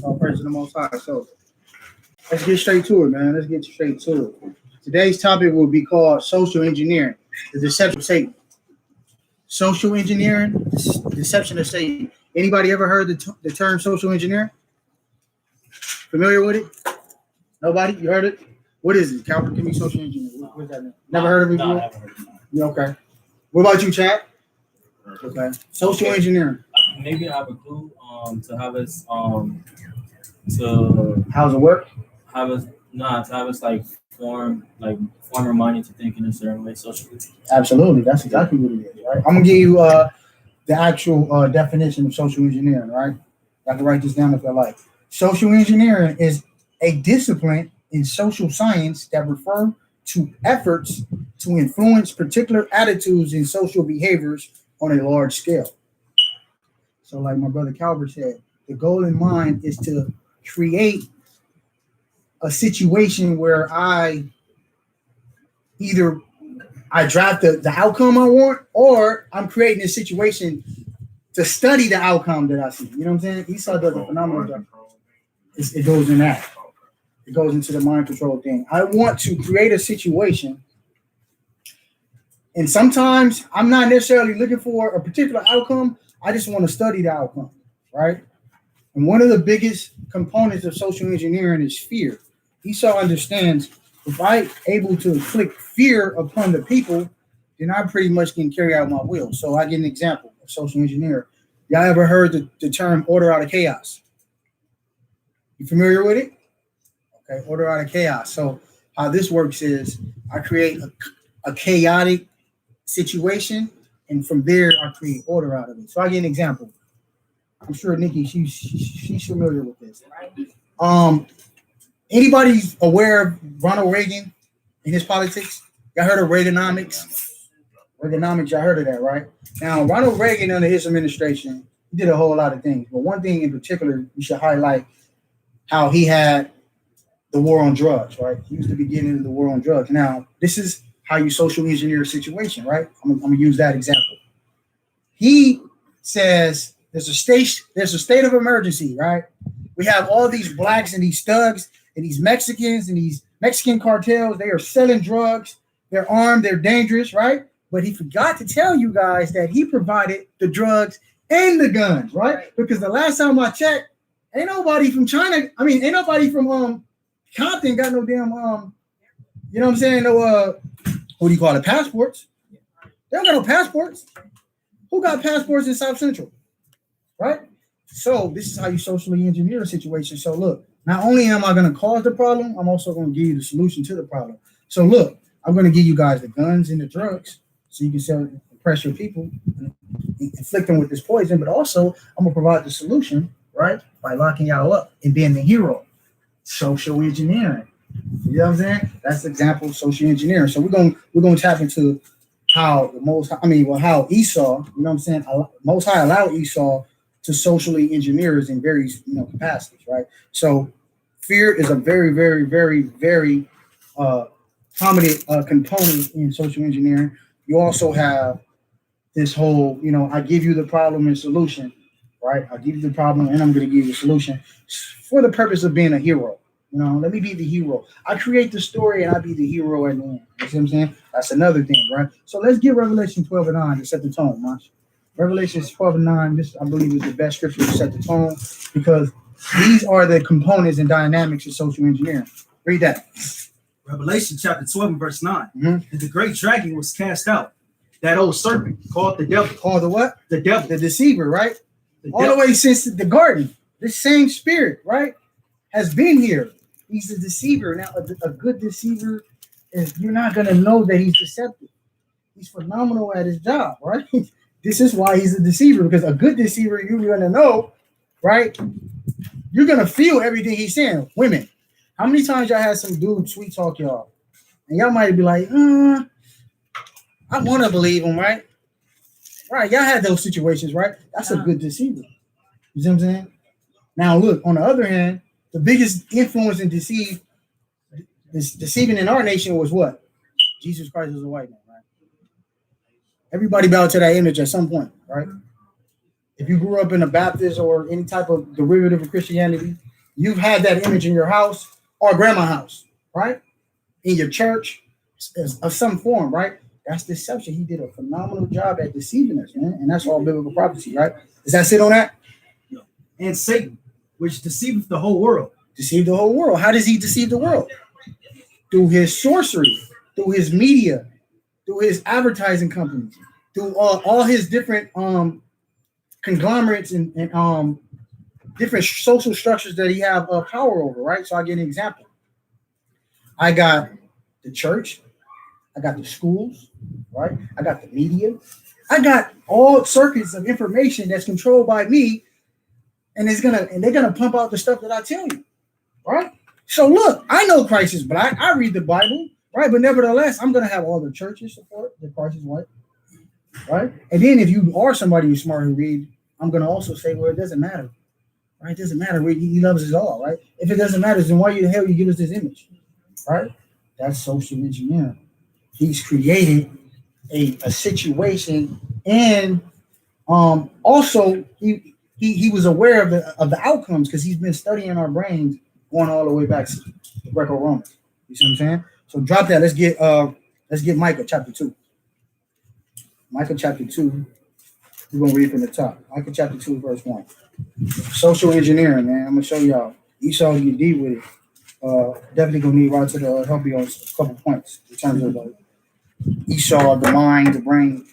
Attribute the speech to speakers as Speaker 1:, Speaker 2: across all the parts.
Speaker 1: All praise to the Most High. So let's get straight to it, man. Let's get straight to it. Today's topic will be called social engineering, the deception of Satan. Social engineering, deception of Satan. Anybody ever heard the term social engineering? Familiar with it? Nobody? You heard it? What is it? Calvin, give me social engineering. What does that mean? Never heard of it before?
Speaker 2: No, I haven't heard of it.
Speaker 1: Yeah, okay. What about you, Chad? Okay. Social engineering.
Speaker 2: Maybe I have a clue to have us to
Speaker 1: How's it work?
Speaker 2: have us not to have us form our mind into thinking a certain way socially.
Speaker 1: Absolutely. That's exactly what it is, right? I'm going to give you the actual definition of social engineering, right? I can write this down if I like. Social engineering is a discipline in social science that refer to efforts to influence particular attitudes and social behaviors on a large scale. So like my brother Calvert said, the goal in mind is to create a situation where I draft the outcome I want, or I'm creating a situation to study the outcome that I see. You know what I'm saying? Esau does a phenomenal job. It goes in that. It goes into the mind control thing. I want to create a situation, and sometimes I'm not necessarily looking for a particular outcome. I just want to study the outcome, right? And one of the biggest components of social engineering is fear. Esau understands if I'm able to inflict fear upon the people, then I pretty much can carry out my will. So I get an example of social engineering. Y'all ever heard the term order out of chaos? You familiar with it? Okay, order out of chaos. So how this works is I create a chaotic situation, and from there I create order out of it. So I get an example. I'm sure Nikki, she's familiar with this. Anybody's aware of Ronald Reagan and his politics? Y'all heard of Reaganomics? Reaganomics, y'all heard of that, right? Now, Ronald Reagan under his administration, he did a whole lot of things. But one thing in particular, we should highlight how he had the war on drugs, right? He was the beginning of the war on drugs. Now, this is how you social engineer a situation, right? I'm gonna use that example. He says there's a state of emergency, right? We have all these blacks and these thugs and these Mexicans and these Mexican cartels. They are selling drugs. They're armed. They're dangerous, right? But he forgot to tell you guys that he provided the drugs and the guns, right? Because the last time I checked, ain't nobody from China. I mean, ain't nobody from Compton got no damn you know what I'm saying? No what do you call it? Passports. They don't got no passports. Who got passports in South Central? Right? So this is how you socially engineer a situation. So look, not only am I going to cause the problem, I'm also going to give you the solution to the problem. So look, I'm going to give you guys the guns and the drugs so you can impress your people, inflict them with this poison, but also I'm going to provide the solution, right? By locking y'all up and being the hero. Social engineering. You know what I'm saying? That's the example of social engineering. So we're going to tap into how how Esau, you know what I'm saying? Most High allowed Esau to socially engineer in various capacities, right? So fear is a very, very, very, very prominent component in social engineering. You also have this whole, I give you the problem and solution, right? I'll give you the problem and I'm going to give you the solution for the purpose of being a hero. Let me be the hero. I create the story and I be the hero at the end. You see what I'm saying? That's another thing, right? So let's get Revelation 12:9 to set the tone, Mosh. Revelation 12:9, this I believe is the best scripture to set the tone because these are the components and dynamics of social engineering. Read that.
Speaker 3: Revelation chapter 12 and verse 9.
Speaker 1: Mm-hmm.
Speaker 3: And the great dragon was cast out, that old serpent called the devil.
Speaker 1: Called the what?
Speaker 3: The devil.
Speaker 1: The deceiver, right? All
Speaker 3: devil.
Speaker 1: the way since the garden. This same spirit, right, has been here. He's a deceiver. Now, a good deceiver you're not going to know that he's deceptive. He's phenomenal at his job, right? This is why he's a deceiver, because a good deceiver, you're going to know, right? You're going to feel everything he's saying. Women, how many times y'all had some dude sweet talk y'all? And y'all might be like, I want to believe him, right? Right, y'all had those situations, right? That's a good deceiver. You see what I'm saying? Now, look, on the other hand, the biggest influence in deceiving in our nation was what? Jesus Christ was a white man, right? Everybody bowed to that image at some point, right? If you grew up in a Baptist or any type of derivative of Christianity, you've had that image in your house or grandma's house, right? In your church of some form, right? That's deception. He did a phenomenal job at deceiving us, man. And that's all biblical prophecy, right? Does that sit on that?
Speaker 3: No. And Satan, which deceiveth the whole world.
Speaker 1: Deceive the whole world. How does he deceive the world? Through his sorcery, through his media, through his advertising companies, through all his different conglomerates and different social structures that he have power over, right? So I'll give an example. I got the church, I got the schools, right? I got the media. I got all circuits of information that's controlled by me, and they're gonna pump out the stuff that I tell you, right? So look, I know Christ is black. I read the Bible, right? But nevertheless, I'm gonna have all the churches support that Christ is white, right? And then if you are somebody who's smart who read, I'm gonna also say, well, it doesn't matter, right? It doesn't matter. He loves us all, right? If it doesn't matter, then why the hell you give us this image, right? That's social engineering. He's created a situation, and also he was aware of the outcomes because he's been studying our brains going all the way back to the Greco-Romans. You see what I'm saying? So drop that. Let's get Micah chapter 2. Micah chapter 2. We're gonna read from the top. Micah chapter 2, verse 1. Social engineering, man. I'm gonna show y'all. Esau get deep with it. Definitely gonna need right to the help you on a couple points in terms of Esau, the mind, the brain.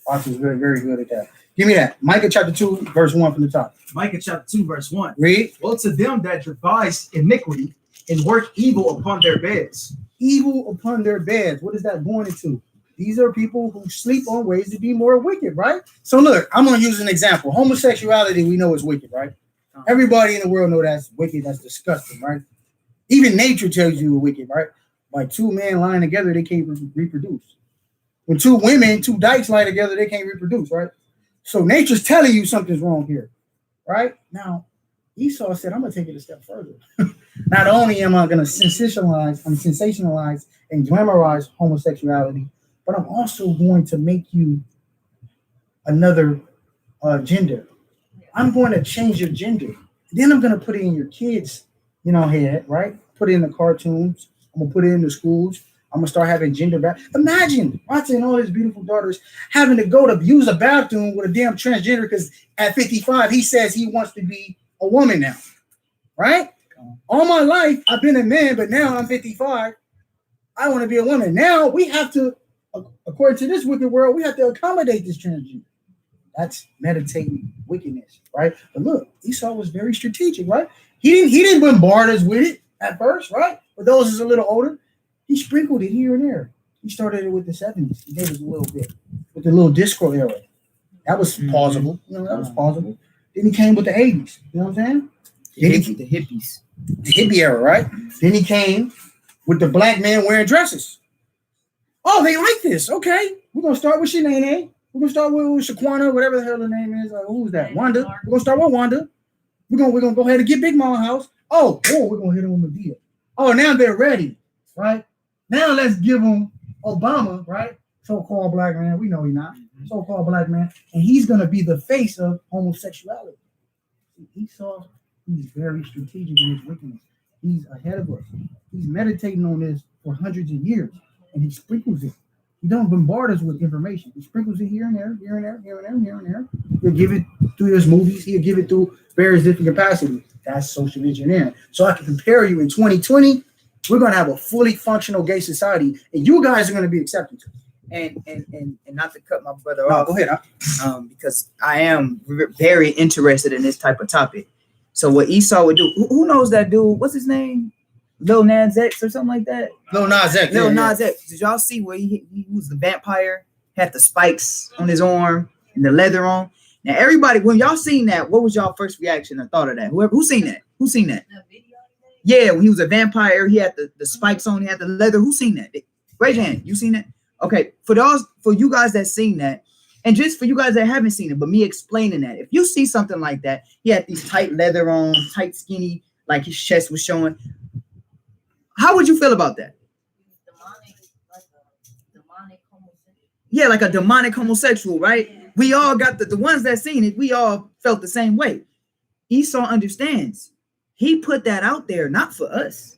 Speaker 1: Watch is very, very good at that. Give me that. Micah chapter 2, verse 1 from the top.
Speaker 3: Micah chapter 2, verse 1.
Speaker 1: Read.
Speaker 3: Well, to them that devise iniquity and work evil upon their beds.
Speaker 1: Evil upon their beds. What is that going into? These are people who sleep on ways to be more wicked, right? So look, I'm gonna use an example. Homosexuality, we know is wicked, right? Everybody in the world know that's wicked, that's disgusting, right? Even nature tells you you're wicked, right? Like two men lying together, they can't reproduce. When two women, two dykes lie together, they can't reproduce, right? So nature's telling you something's wrong here, right? Now, Esau said, I'm going to take it a step further. Not only am I going to sensationalize and glamorize homosexuality, but I'm also going to make you another gender. I'm going to change your gender. Then I'm going to put it in your kids' head, right? Put it in the cartoons. I'm going to put it in the schools. I'm going to start having gender back. Imagine watching all his beautiful daughters having to go to use a bathroom with a damn transgender because at 55, he says he wants to be a woman now, right? All my life, I've been a man, but now I'm 55. I want to be a woman. Now we have to, according to this wicked world, we have to accommodate this transgender. That's meditating wickedness, right? But look, Esau was very strategic, right? He didn't bombard us with it at first, right? But those is a little older. He sprinkled it here and there. He started it with the 70s. He gave us a little bit with the little disco era. That was plausible. That was plausible. Then he came with the 80s. You know what I'm saying?
Speaker 4: The hippies.
Speaker 1: The hippie era, right? Then he came with the black man wearing dresses. Oh, they like this. Okay. We're going to start with Shanae. We're going to start with Shaquana, whatever the hell the name is. Who's that? Wanda. We're going to start with Wanda. We're going to go ahead and get Big Mama House. Oh, we're going to hit him with Medea. Oh, now they're ready, right? Now let's give them Obama, right? So-called black man. We know he's not. So-called black man. And he's going to be the face of homosexuality. Esau, he's very strategic in his wickedness. He's ahead of us. He's meditating on this for hundreds of years. And he sprinkles it. He don't bombard us with information. He sprinkles it here and there, here and there, here and there, here and there. He'll give it through his movies. He'll give it through various different capacities. That's social engineering. So I can compare you in 2020. We're going to have a fully functional gay society, and you guys are going to be accepted.
Speaker 4: And not to cut my brother off.
Speaker 1: Go ahead.
Speaker 4: Because I am very interested in this type of topic. So what Esau would do, who knows that dude? What's his name? Lil Nas X or something like that?
Speaker 1: Lil Nas X.
Speaker 4: Lil Nas X. Did y'all see where he was the vampire? Had the spikes on his arm and the leather on. Now, everybody, when y'all seen that, what was y'all first reaction or thought of that? Who seen that? Who seen that? Yeah, when he was a vampire, he had the spikes on, he had the leather. Who seen that? Raise your hand. You seen that? Okay, for you guys that seen that, and just for you guys that haven't seen it, but me explaining that, if you see something like that, he had these tight leather on, tight skinny, like his chest was showing. How would you feel about that? Yeah, like a demonic homosexual, right? We all got the ones that seen it. We all felt the same way. Esau understands. He put that out there, not for us.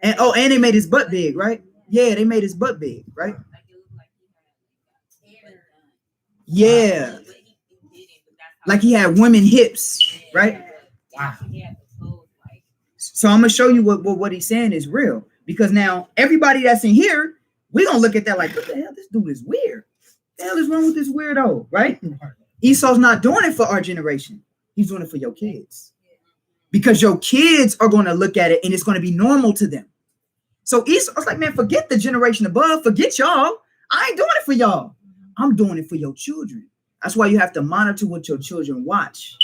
Speaker 4: And and they made his butt big, right? Yeah, they made his butt big, right? Yeah. Like he had women hips, right?
Speaker 1: Wow.
Speaker 4: So I'm gonna show you what he's saying is real. Because now everybody that's in here, we're gonna look at that like, what the hell? This dude is weird. What the hell is wrong with this weirdo, right? Esau's not doing it for our generation. He's doing it for your kids. Because your kids are going to look at it and it's going to be normal to them. So Esau's like, man, forget the generation above. Forget y'all. I ain't doing it for y'all. I'm doing it for your children. That's why you have to monitor what your children watch.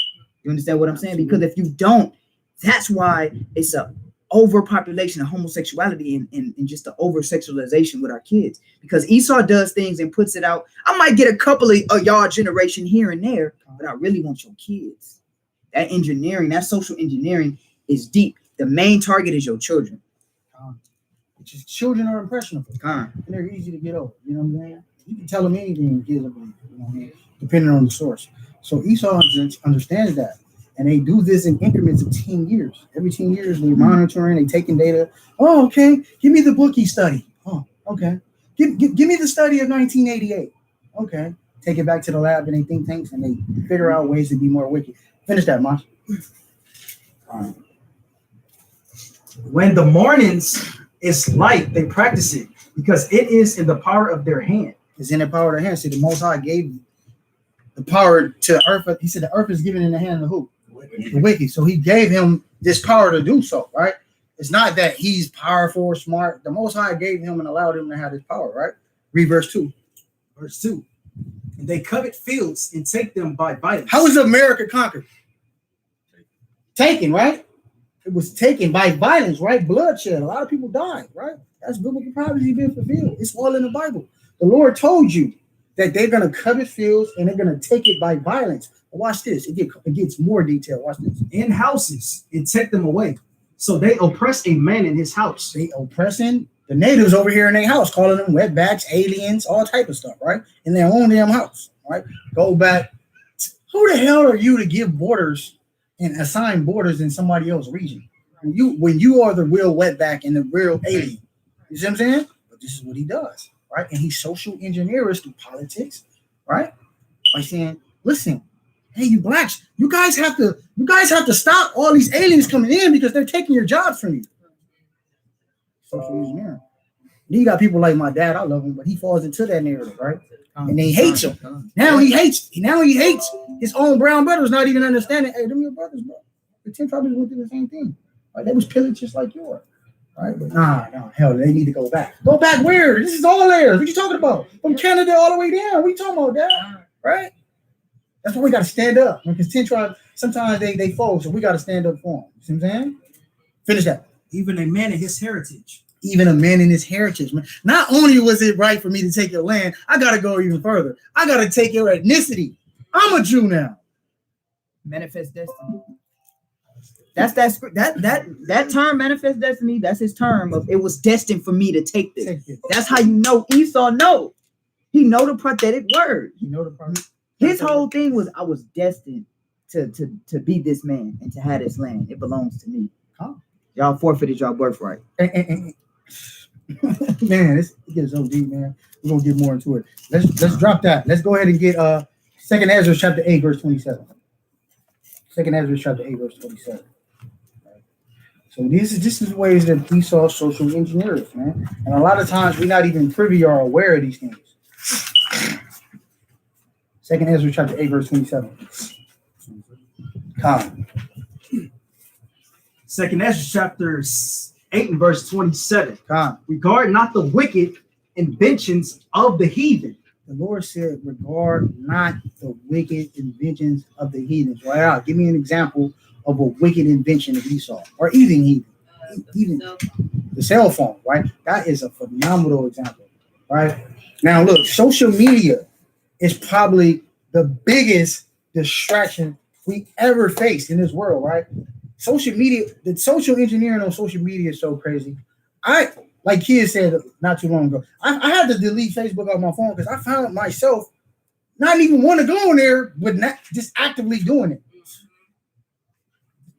Speaker 4: You understand what I'm saying? Because if you don't, that's why it's a overpopulation of homosexuality and just the over-sexualization with our kids. Because Esau does things and puts it out. I might get a couple of y'all generation here and there, but I really want your kids. That engineering, that social engineering is deep. The main target is your children.
Speaker 1: Which children are impressionable. And they're easy to get over. You know what I'm saying? You can tell them anything, kids will believe it, you know what I mean? Depending on the source. So Esau understands that. And they do this in increments of 10 years. Every 10 years, they're monitoring, they taking data. Oh, okay. Give me the book he studied. Oh, okay. Give me the study of 1988. Okay. Take it back to the lab and they think tanks and they figure out ways to be more wicked. Finish that, Mosh.
Speaker 3: When the mornings is light, they practice it because it is in the power of their hand.
Speaker 1: It's in the power of their hand. See, the Most High gave the power to earth. He said the earth is given in the hand of who? The wicked. So he gave him this power to do so, right? It's not that he's powerful or smart. The Most High gave him and allowed him to have this power, right? Read verse 2.
Speaker 3: Verse 2. And they covet fields and take them by violence.
Speaker 1: How was America conquered? Taken, right? It was taken by violence, right? Bloodshed. A lot of people died, right? That's biblical prophecy being fulfilled. It's all in the Bible. The Lord told you that they're going to covet fields and they're going to take it by violence. But watch this. It gets more detailed. Watch this.
Speaker 3: In houses and take them away. So they oppress a man in his house.
Speaker 1: They oppressing the natives over here in their house, calling them wetbacks, aliens, all type of stuff, right? In their own damn house, right? Go back. Who the hell are you to give borders and assign borders in somebody else's region? When you are the real wetback and the real alien. You see what I'm saying? But this is what he does, right? And he social engineers through politics, right? By saying, listen, hey, you blacks, you guys have to stop all these aliens coming in because they're taking your jobs from you. Social engineering. Then you got people like my dad, I love him, but he falls into that narrative, right? And they hate him. Now he hates his own brown brothers, not even understanding, hey, them your brothers, bro. The 10 tribes went through the same thing. Right? They was pillaged just like yours. Right? But nah, hell, they need to go back. Go back where? This is all theirs. What you talking about? From Canada all the way down. What you talking about, Dad? Right? That's why we got to stand up. Because 10 tribes, sometimes they fold, so we got to stand up for them. You see what I'm saying? Finish that.
Speaker 3: Even a man in his heritage.
Speaker 1: Even a man in his heritage, man. Not only was it right for me to take your land, I got to go even further. I got to take your ethnicity. I'm a Jew now.
Speaker 4: Manifest destiny. That's that term, manifest destiny. That's his term of it was destined for me to take this. That's how you know Esau know. He know the prophetic word.
Speaker 1: You know the prophetic.
Speaker 4: His whole thing was I was destined to be this man and to have this land. It belongs to me.
Speaker 1: Huh?
Speaker 4: Y'all forfeited y'all birthright.
Speaker 1: Man, it gets so deep, man. We're gonna get more into it. Let's drop that. Let's go ahead and get 2nd Ezra chapter 8, verse 27. 2nd Ezra chapter 8, verse 27. So this is ways that Esau social engineers, man. And a lot of times we're not even privy or aware of these things. 2nd Ezra chapter 8, verse 27. Come.
Speaker 3: 2nd Ezra chapter 8 and verse 27.
Speaker 1: Come.
Speaker 3: Regard not the wicked inventions of the heathen.
Speaker 1: The Lord said, regard not the wicked inventions of the heathens. Right out. Give me an example of a wicked invention of Esau, or even the cell phone, right? That is a phenomenal example, right? Now, look, social media is probably the biggest distraction we ever faced in this world, right? Social media, the social engineering on social media is so crazy. Like kids said not too long ago, I had to delete Facebook off my phone because I found myself not even want to go in there, but not just actively doing it.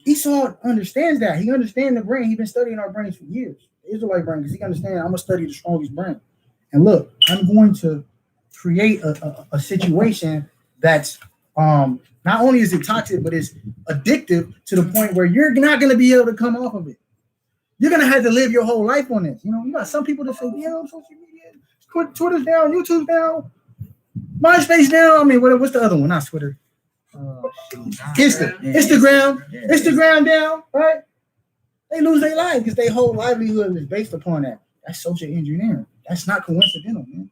Speaker 1: Esau understands that. He understands the brain. He's been studying our brains for years. The Israelite brain, because he understands I'm going to study the strongest brain. And look, I'm going to create a situation that's not only is it toxic, but it's addictive to the point where you're not going to be able to come off of it. You're going to have to live your whole life on this. You know, you got some people that say, yeah, on social media, Twitter's down, YouTube's down, MySpace down. I mean, what's the other one? Not Twitter. Instagram down, right? They lose their life because their whole livelihood is based upon that. That's social engineering. That's not coincidental, man.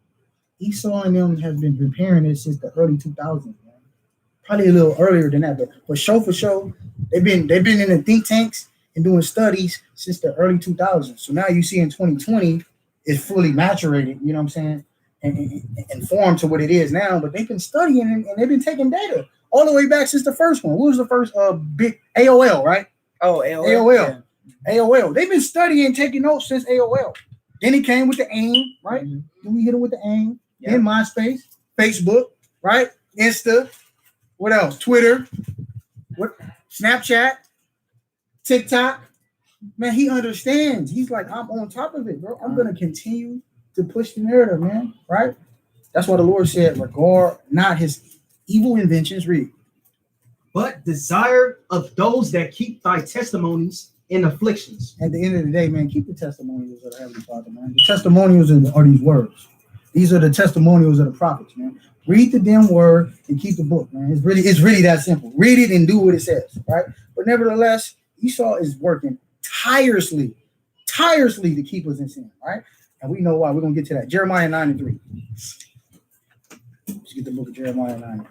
Speaker 1: Esau and them has been preparing this since the early 2000s, man. Probably a little earlier than that, but show for show, they've been in the think tanks and doing studies since the early 2000s. So now you see in 2020, it's fully maturated, you know what I'm saying, and formed to what it is now. But they've been studying and they've been taking data all the way back since the first one. What was the first big AOL, right?
Speaker 4: Oh,
Speaker 1: AOL. Yeah. AOL. They've been studying, taking notes since AOL. Then it came with the AIM, right? Mm-hmm. Then we hit them with the AIM. Yep. Then MySpace, Facebook, right? Insta. What else? Twitter. What? Snapchat. TikTok. Man, he understands. He's like, I'm on top of it, bro. I'm going to continue to push the narrative, man, right? That's why the Lord said, regard not his evil inventions, read.
Speaker 3: But desire of those that keep thy testimonies in afflictions.
Speaker 1: At the end of the day, man, keep the testimonials of the Heavenly Father, man. The testimonials are these words. These are the testimonials of the prophets, man. Read the damn word and keep the book, man. It's really that simple. Read it and do what it says, right? But nevertheless, Esau is working tirelessly to keep us in sin, right? And we know why. We're going to get to that. Jeremiah 9:3. Let's get the book of Jeremiah 9:3.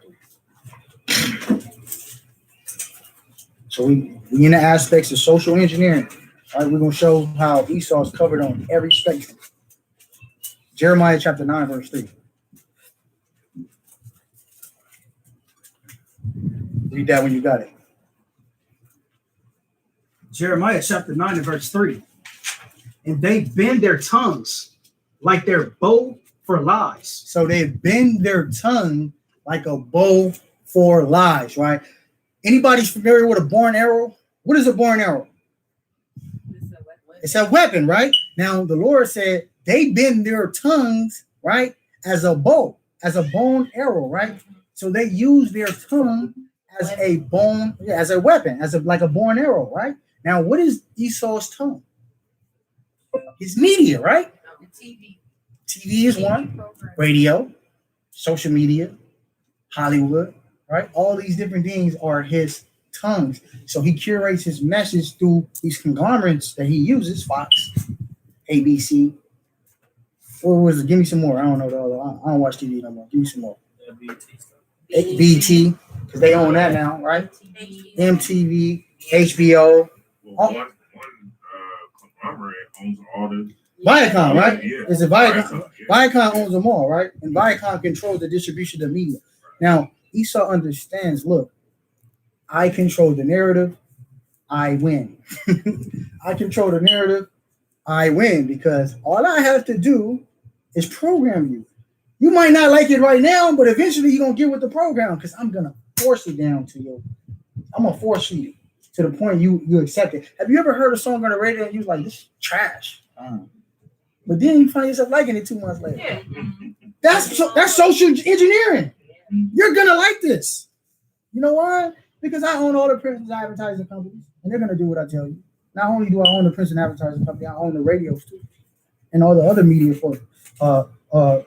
Speaker 1: So we in the aspects of social engineering, right? We're going to show how Esau is covered on every spectrum. Jeremiah chapter 9, verse 3. Read that when you got it.
Speaker 3: Jeremiah chapter 9 and verse 3. And they bend their tongues like their bow for lies.
Speaker 1: So they bend their tongue like a bow for lies, right? Anybody familiar with a bow and arrow? What is a bow and arrow? It's a weapon, right? Now the Lord said they bend their tongues, right, as a bow, as a bone arrow, right? So they use their tongue as a bone, as a weapon, like a bow and arrow, right? Now, what is Esau's tongue? It's media, right? TV is one. Radio, social media, Hollywood, right? All these different things are his tongues. So he curates his message through these conglomerates that he uses: Fox, ABC. What was it? Give me some more. I don't know the other. I don't watch TV no more. Give me some more. BT, because they own that now, right? MTV, HBO.
Speaker 5: Well, one conglomerate owns all the
Speaker 1: Viacom, right?
Speaker 5: Yeah.
Speaker 1: Is it Viacom? Yeah. Viacom owns them all, right? And Viacom controls the distribution of media. Now, Esau understands, look, I control the narrative, I win. I control the narrative, I win, because all I have to do is program you. You might not like it right now, but eventually you're going to get with the program because I'm going to force it down to you. I'm going to force you to the point you accept it. Have you ever heard a song on the radio and you was like, this is trash? But then you find yourself liking it 2 months later. Yeah. That's social engineering. You're going to like this. You know why? Because I own all the print and advertising companies, and they're going to do what I tell you. Not only do I own the print and advertising company, I own the radios too, and all the other media for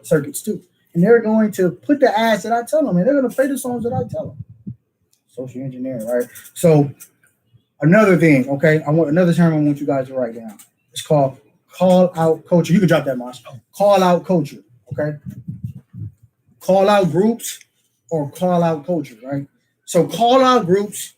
Speaker 1: circuits too. And they're going to put the ads that I tell them, and they're going to play the songs that I tell them. Social engineering, right? So another thing, okay, another term I want you guys to write down. It's called call out culture. You can drop that, Mosh. Call out culture, okay? Call out groups or call out culture, right? So call out groups,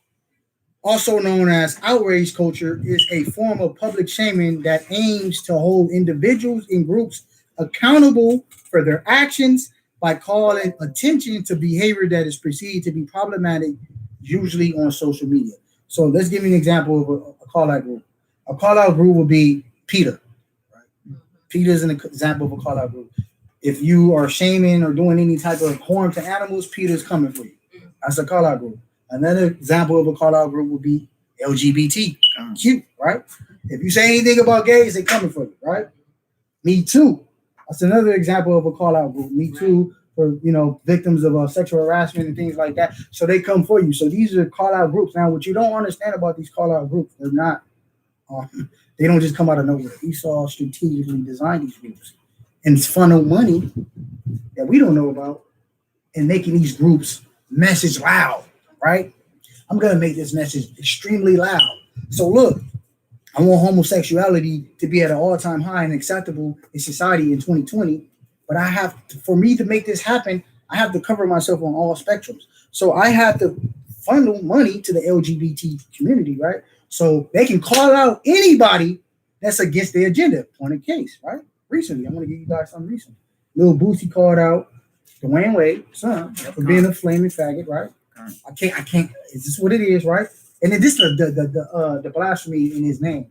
Speaker 1: also known as outrage culture, is a form of public shaming that aims to hold individuals and groups accountable for their actions by calling attention to behavior that is perceived to be problematic, usually on social media. So let's give you an example of a call out group. A call out group would be PETA. Right? PETA is an example of a call out group. If you are shaming or doing any type of harm to animals, PETA's coming for you. That's a call out group. Another example of a call out group would be LGBTQ, right? If you say anything about gays, they coming for you, right? Me Too. That's another example of a call out group. Me Too, for victims of sexual harassment and things like that. So they come for you. So these are call out groups. Now, what you don't understand about these call out groups, they're not. They don't just come out of nowhere. Esau strategically designed these groups and funnel money that we don't know about and making these groups message loud, right? I'm gonna make this message extremely loud. So look, I want homosexuality to be at an all-time high and acceptable in society in 2020, but for me to make this happen, I have to cover myself on all spectrums. So I have to funnel money to the LGBT community, right? So they can call out anybody that's against their agenda. Point of case, right? Recently, I'm gonna give you guys something recent. Lil Boosie called out Dwayne Wade's son for being a flaming faggot, right? I can't. Is this what it is, right? And then this the blasphemy in his name.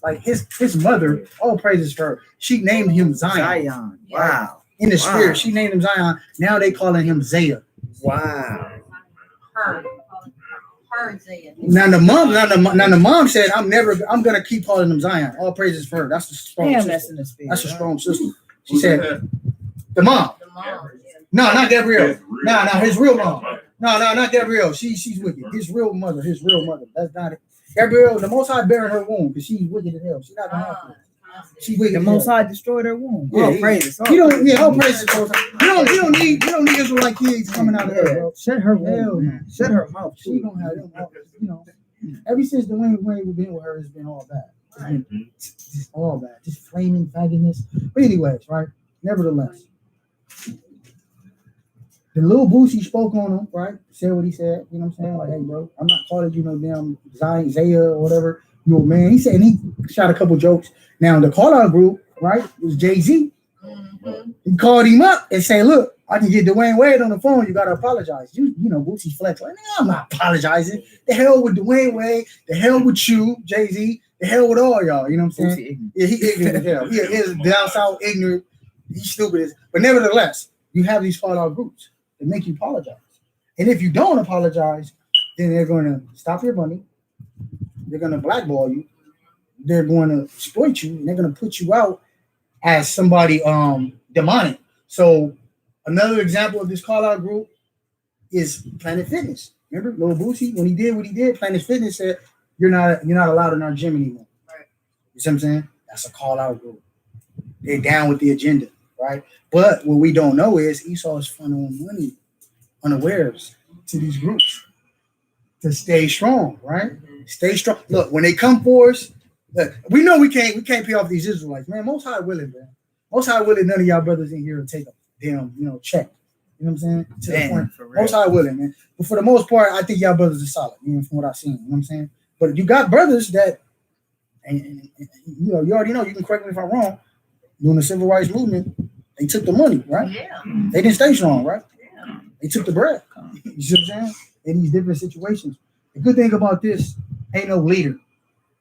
Speaker 1: Like his mother, all praises for her. She named him Zion.
Speaker 4: Wow.
Speaker 1: In the spirit, she named him Zion. Now they calling him Zaya.
Speaker 4: Wow.
Speaker 6: Her Zaya.
Speaker 1: Now the mom said, I'm gonna keep calling him Zion. All praises for her. That's the strong
Speaker 4: Damn,
Speaker 1: sister.
Speaker 4: that's in the spirit.
Speaker 1: That's a strong sister. She said the mom.
Speaker 6: The mom.
Speaker 1: No, not Gabrielle. No, his real mom. No, not Gabrielle. She's wicked. His real mother. That's not it. Gabrielle, the Most High bearing her womb because she's wicked as hell. She's not gonna have to. She's wicked.
Speaker 4: The
Speaker 1: as
Speaker 4: Most
Speaker 1: hell.
Speaker 4: High destroyed her womb.
Speaker 1: Yeah,
Speaker 4: Oh,
Speaker 1: he-
Speaker 4: praises.
Speaker 1: All praises. You don't need Israelite kids coming out of her, bro.
Speaker 4: Shut her
Speaker 1: Hell,
Speaker 4: womb. Man. Shut her mouth.
Speaker 1: She don't have them. Ever since Dwayne Wade been with her, it's been all bad. It's been just all bad. Just flaming faggotness. But anyways, right? Nevertheless, the little Boosie spoke on him, right? Said what he said. You know what I'm saying? Like, hey, bro, I'm not calling you no damn Zion, Zaya or whatever. You a man. He said, and he shot a couple jokes. Now, the call-out group, right, was Jay-Z.
Speaker 6: Mm-hmm.
Speaker 1: He called him up and said, look, I can get Dwayne Wade on the phone. You got to apologize. You know, Boosie flex. Like, I'm not apologizing. The hell with Dwayne Wade. The hell with you, Jay-Z. The hell with all y'all. You know what I'm saying? Yeah, he ignorant as hell. He is down south ignorant. He's stupid as. But nevertheless, you have these call-out groups that make you apologize. And if you don't apologize, then they're going to stop your money. They're going to blackball you. They're going to exploit you. And they're going to put you out as somebody demonic. So another example of this call-out group is Planet Fitness. Remember Lil Boosie, when he did what he did, Planet Fitness said, you're not allowed in our gym anymore.
Speaker 6: Right.
Speaker 1: You see what I'm saying? That's a call-out group. They're down with the agenda, right? But what we don't know is Esau is funneling money unawares to these groups to stay strong, right? Stay strong. Look, when they come for us, look, we know we can't pay off these Israelites, man. Most High willing, man. Most High willing, none of y'all brothers in here will take a damn, check. You know what I'm saying? To the point.
Speaker 4: For real.
Speaker 1: Most High willing, man. But for the most part, I think y'all brothers are solid, from what I've seen. You know what I'm saying? But you got brothers that, and you already know, you can correct me if I'm wrong, during the civil rights movement, they took the money, right?
Speaker 6: Yeah.
Speaker 1: They didn't stay strong, right?
Speaker 6: Yeah.
Speaker 1: They took the bread. You see what I'm saying? In these different situations. The good thing about this, ain't no leader.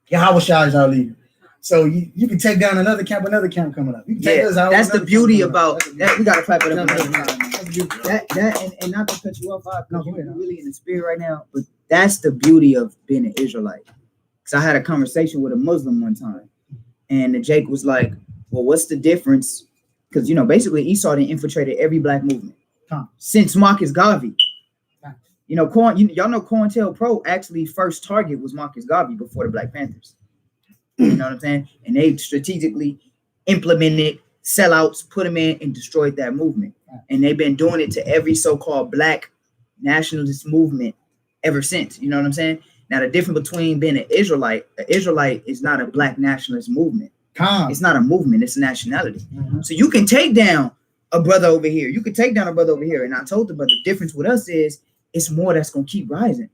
Speaker 1: Yahweh Shai is our leader. So you can take down another camp coming up. You can take us out.
Speaker 4: That's the
Speaker 1: another
Speaker 4: beauty
Speaker 1: camp coming up.
Speaker 4: about
Speaker 1: That's the
Speaker 4: that. We gotta clap it up.
Speaker 1: That's
Speaker 4: for
Speaker 1: the
Speaker 4: that.
Speaker 1: beauty. That's the beauty.
Speaker 4: That and not to cut you off,
Speaker 1: No,
Speaker 4: because
Speaker 1: go ahead.
Speaker 4: you're really in the spirit right now. But that's the beauty of being an Israelite. Because I had a conversation with a Muslim one time, and the Jake was like, "Well, what's the difference?" Because basically Esau done infiltrated every black movement since Marcus Garvey. Y'all know COINTELPRO actually first target was Marcus Garvey before the Black Panthers. You know what I'm saying? And they strategically implemented sellouts, put them in, and destroyed that movement. And they've been doing it to every so-called black nationalist movement ever since. You know what I'm saying? Now, the difference between being an Israelite is not a black nationalist movement. It's not a movement, it's a nationality.
Speaker 1: Mhm.
Speaker 4: So you can take down a brother over here. You can take down a brother over here. And I told the brother, the difference with us is it's more that's going to keep rising.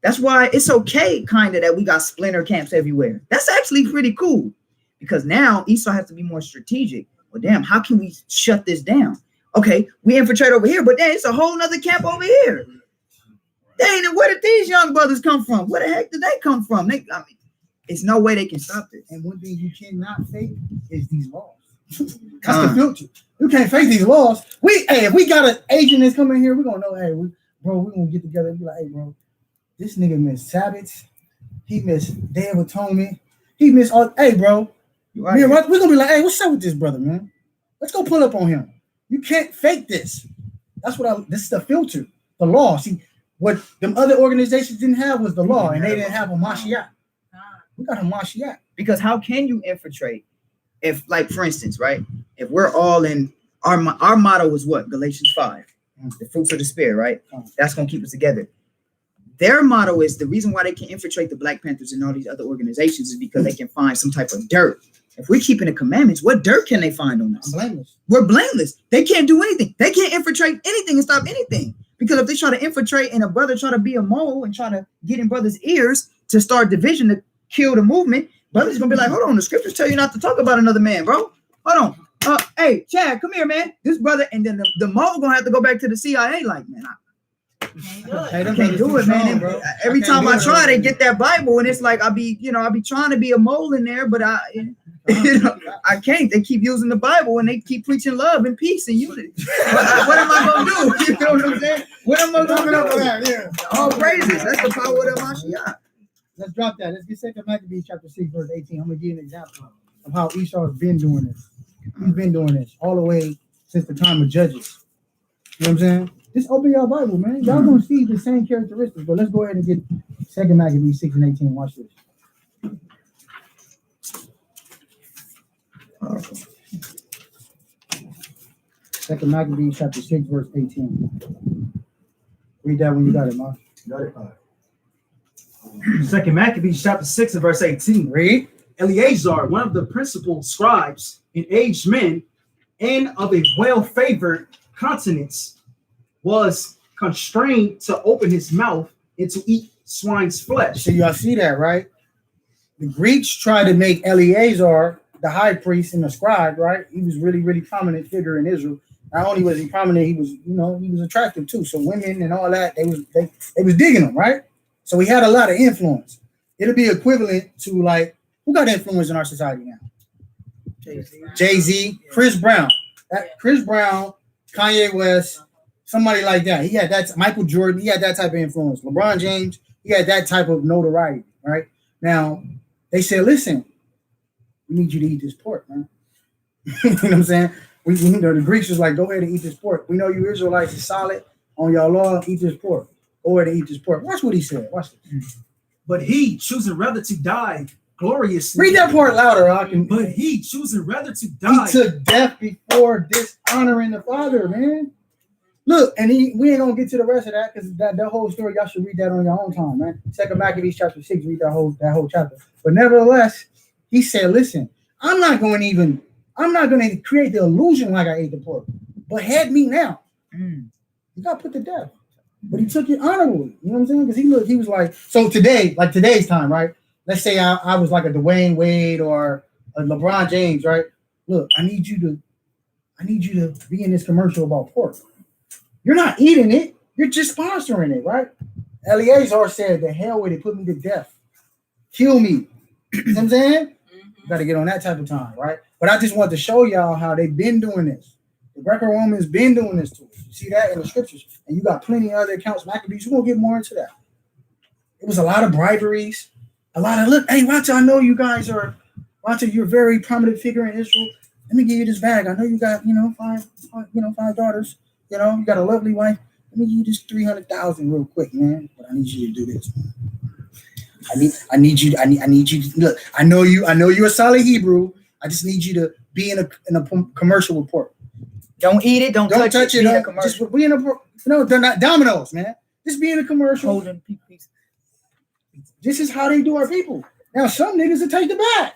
Speaker 4: That's why it's okay, kind of, that we got splinter camps everywhere. That's actually pretty cool, because now Esau has to be more strategic. Well, damn, how can we shut this down? Okay, we infiltrate over here, but then it's a whole nother camp over here. Dang, where did these young brothers come from? Where the heck did they come from? It's no way they can stop this.
Speaker 1: And one thing you cannot fake is these laws. That's the filter. You can't fake these laws. If we got an agent that's coming here, we're gonna know, hey, we're gonna get together and be like, hey, bro, this nigga missed Sabbaths, he missed Day of Atonement, he missed all. Hey, bro, we're gonna be like, hey, what's up with this brother, man? Let's go pull up on him. You can't fake this. This is the filter, the law. See, what them other organizations didn't have was the law, and they didn't have a Mashiach. We got a Mashiach.
Speaker 4: Because how can you infiltrate if, like, for instance, right? If we're all in our motto is what? Galatians 5, the fruits of the spirit, right? That's gonna keep us together. Their motto is the reason why they can infiltrate the Black Panthers and all these other organizations is because they can find some type of dirt. If we're keeping the commandments, what dirt can they find on us?
Speaker 1: I'm blameless.
Speaker 4: We're blameless. They can't do anything. They can't infiltrate anything and stop anything. Because if they try to infiltrate and a brother try to be a mole and try to get in brothers' ears to start division to kill the movement, brother's gonna be like, hold on, the scriptures tell you not to talk about another man, bro. Hold on. Hey, Chad, come here, man. This brother, and then the mole gonna have to go back to the CIA, like, man, I can't do it, man.
Speaker 1: Bro.
Speaker 4: Every time I try, they get that Bible, and it's like I be trying to be a mole in there, but I can't. They keep using the Bible, and they keep preaching love and peace and unity. What am I gonna do? You know what I'm saying? What am I gonna do?
Speaker 1: Yeah.
Speaker 4: All praises. That's the power of Mashiach.
Speaker 1: Let's drop that. Let's get 2 Maccabees chapter 6, verse 18. I'm gonna give you an example of how Esau has been doing this. He's been doing this all the way since the time of Judges. You know what I'm saying? Just open your Bible, man. Y'all gonna see the same characteristics. But let's go ahead and get 2 Maccabees 6 and 18. Watch this. Second Maccabees chapter 6, verse 18. Read that when you got it, man.
Speaker 3: Got it. 2 Maccabees chapter 6 and verse 18.
Speaker 1: Read.
Speaker 3: Eleazar, one of the principal scribes and aged men, and of a well-favored countenance, was constrained to open his mouth and to eat swine's flesh.
Speaker 1: So y'all see that, right? The Greeks tried to make Eleazar the high priest and the scribe, right? He was really, really prominent figure in Israel. Not only was he prominent, he was, he was attractive too. So women and all that, they was digging him, right? So he had a lot of influence. It'll be equivalent to, like, who got influence in our society now? Jay-Z, Chris Brown. Chris Brown, Kanye West, somebody like that. He had that. Michael Jordan, he had that type of influence. LeBron James, he had that type of notoriety, right? Now, they said, listen, we need you to eat this pork, man. You know what I'm saying? The Greeks was like, go ahead and eat this pork. We know you Israelites is solid on your law, eat this pork. Go ahead and eat this pork. Watch what he said. Watch this.
Speaker 3: But he, choosing rather to die gloriously.
Speaker 1: Read that part louder,
Speaker 3: But he, choosing rather to die.
Speaker 1: He took death before dishonoring the Father, man. Look, and we ain't gonna get to the rest of that because that whole story, y'all should read that on your own time, man. 2 Maccabees chapter 6, read that whole chapter. But nevertheless, he said, listen, I'm not going to create the illusion like I ate the pork, but head me now. You got put to death. But he took it honorably. You know what I'm saying? Because he was like, so today, like today's time, right? Let's say I was like a Dwayne Wade or a LeBron James, right? Look, I need you to be in this commercial about pork. You're not eating it. You're just sponsoring it, right? Eleazar said, the hell with it, put me to death. Kill me. You know what I'm saying? You got to get on that type of time, right? But I just want to show y'all how they've been doing this. The Greco-Romans been doing this to us. You see that in the scriptures. And you got plenty of other accounts, Maccabees. We're going to get more into that. It was a lot of briberies. A lot of, look, hey, Watcher, I know you guys are, Watcher, you're a very prominent figure in Israel. Let me give you this bag. I know you got, five daughters. You got a lovely wife. Let me give you this 300,000 real quick, man. But I need you to do this, man. I need you to look. I know you're a solid Hebrew. I just need you to be in a commercial report.
Speaker 4: Don't eat it. Don't touch it.
Speaker 1: Just be in a they're not Domino's, man. Just be in a commercial.
Speaker 4: Holding pieces.
Speaker 1: This is how they do our people. Now some niggas will take the back.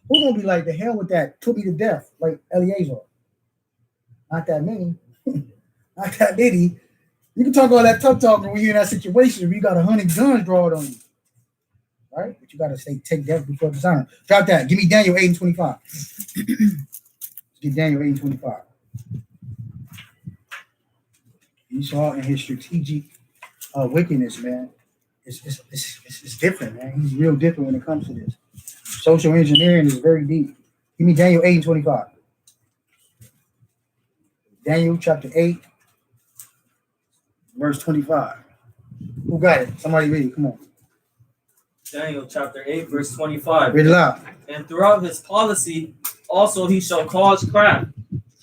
Speaker 1: We're gonna be like, the hell with that. Put me to death, like Eleazar. Not that many. Not that many. You can talk all that tough talking when you're in that situation if you got 100 guns drawn on you. Right? But you got to take death before dishonor. Drop that. Give me Daniel 8 and 25. Get Daniel 8 and 25. Esau and his strategic wickedness, man. It's different, man. He's real different when it comes to this. Social engineering is very deep. Give me Daniel 8 and 25. Daniel chapter 8, verse 25. Who got it? Somebody read it. Come on.
Speaker 2: Daniel chapter 8, verse 25.
Speaker 1: Read it loud.
Speaker 2: And throughout his policy, also he shall cause craft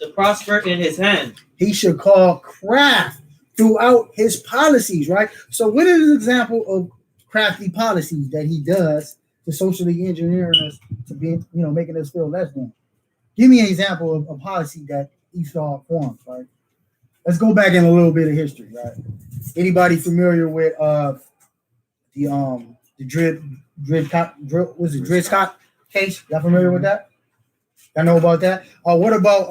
Speaker 2: to prosper in his hand.
Speaker 1: He should call craft throughout his policies, right? So what is an example of crafty policies that he does to socially engineering us to be, making us feel less than? Give me an example of a policy that Esau formed, right? Let's go back in a little bit of history, right? Anybody familiar with the Dred Scott case? Y'all familiar with that? Y'all know about that? What about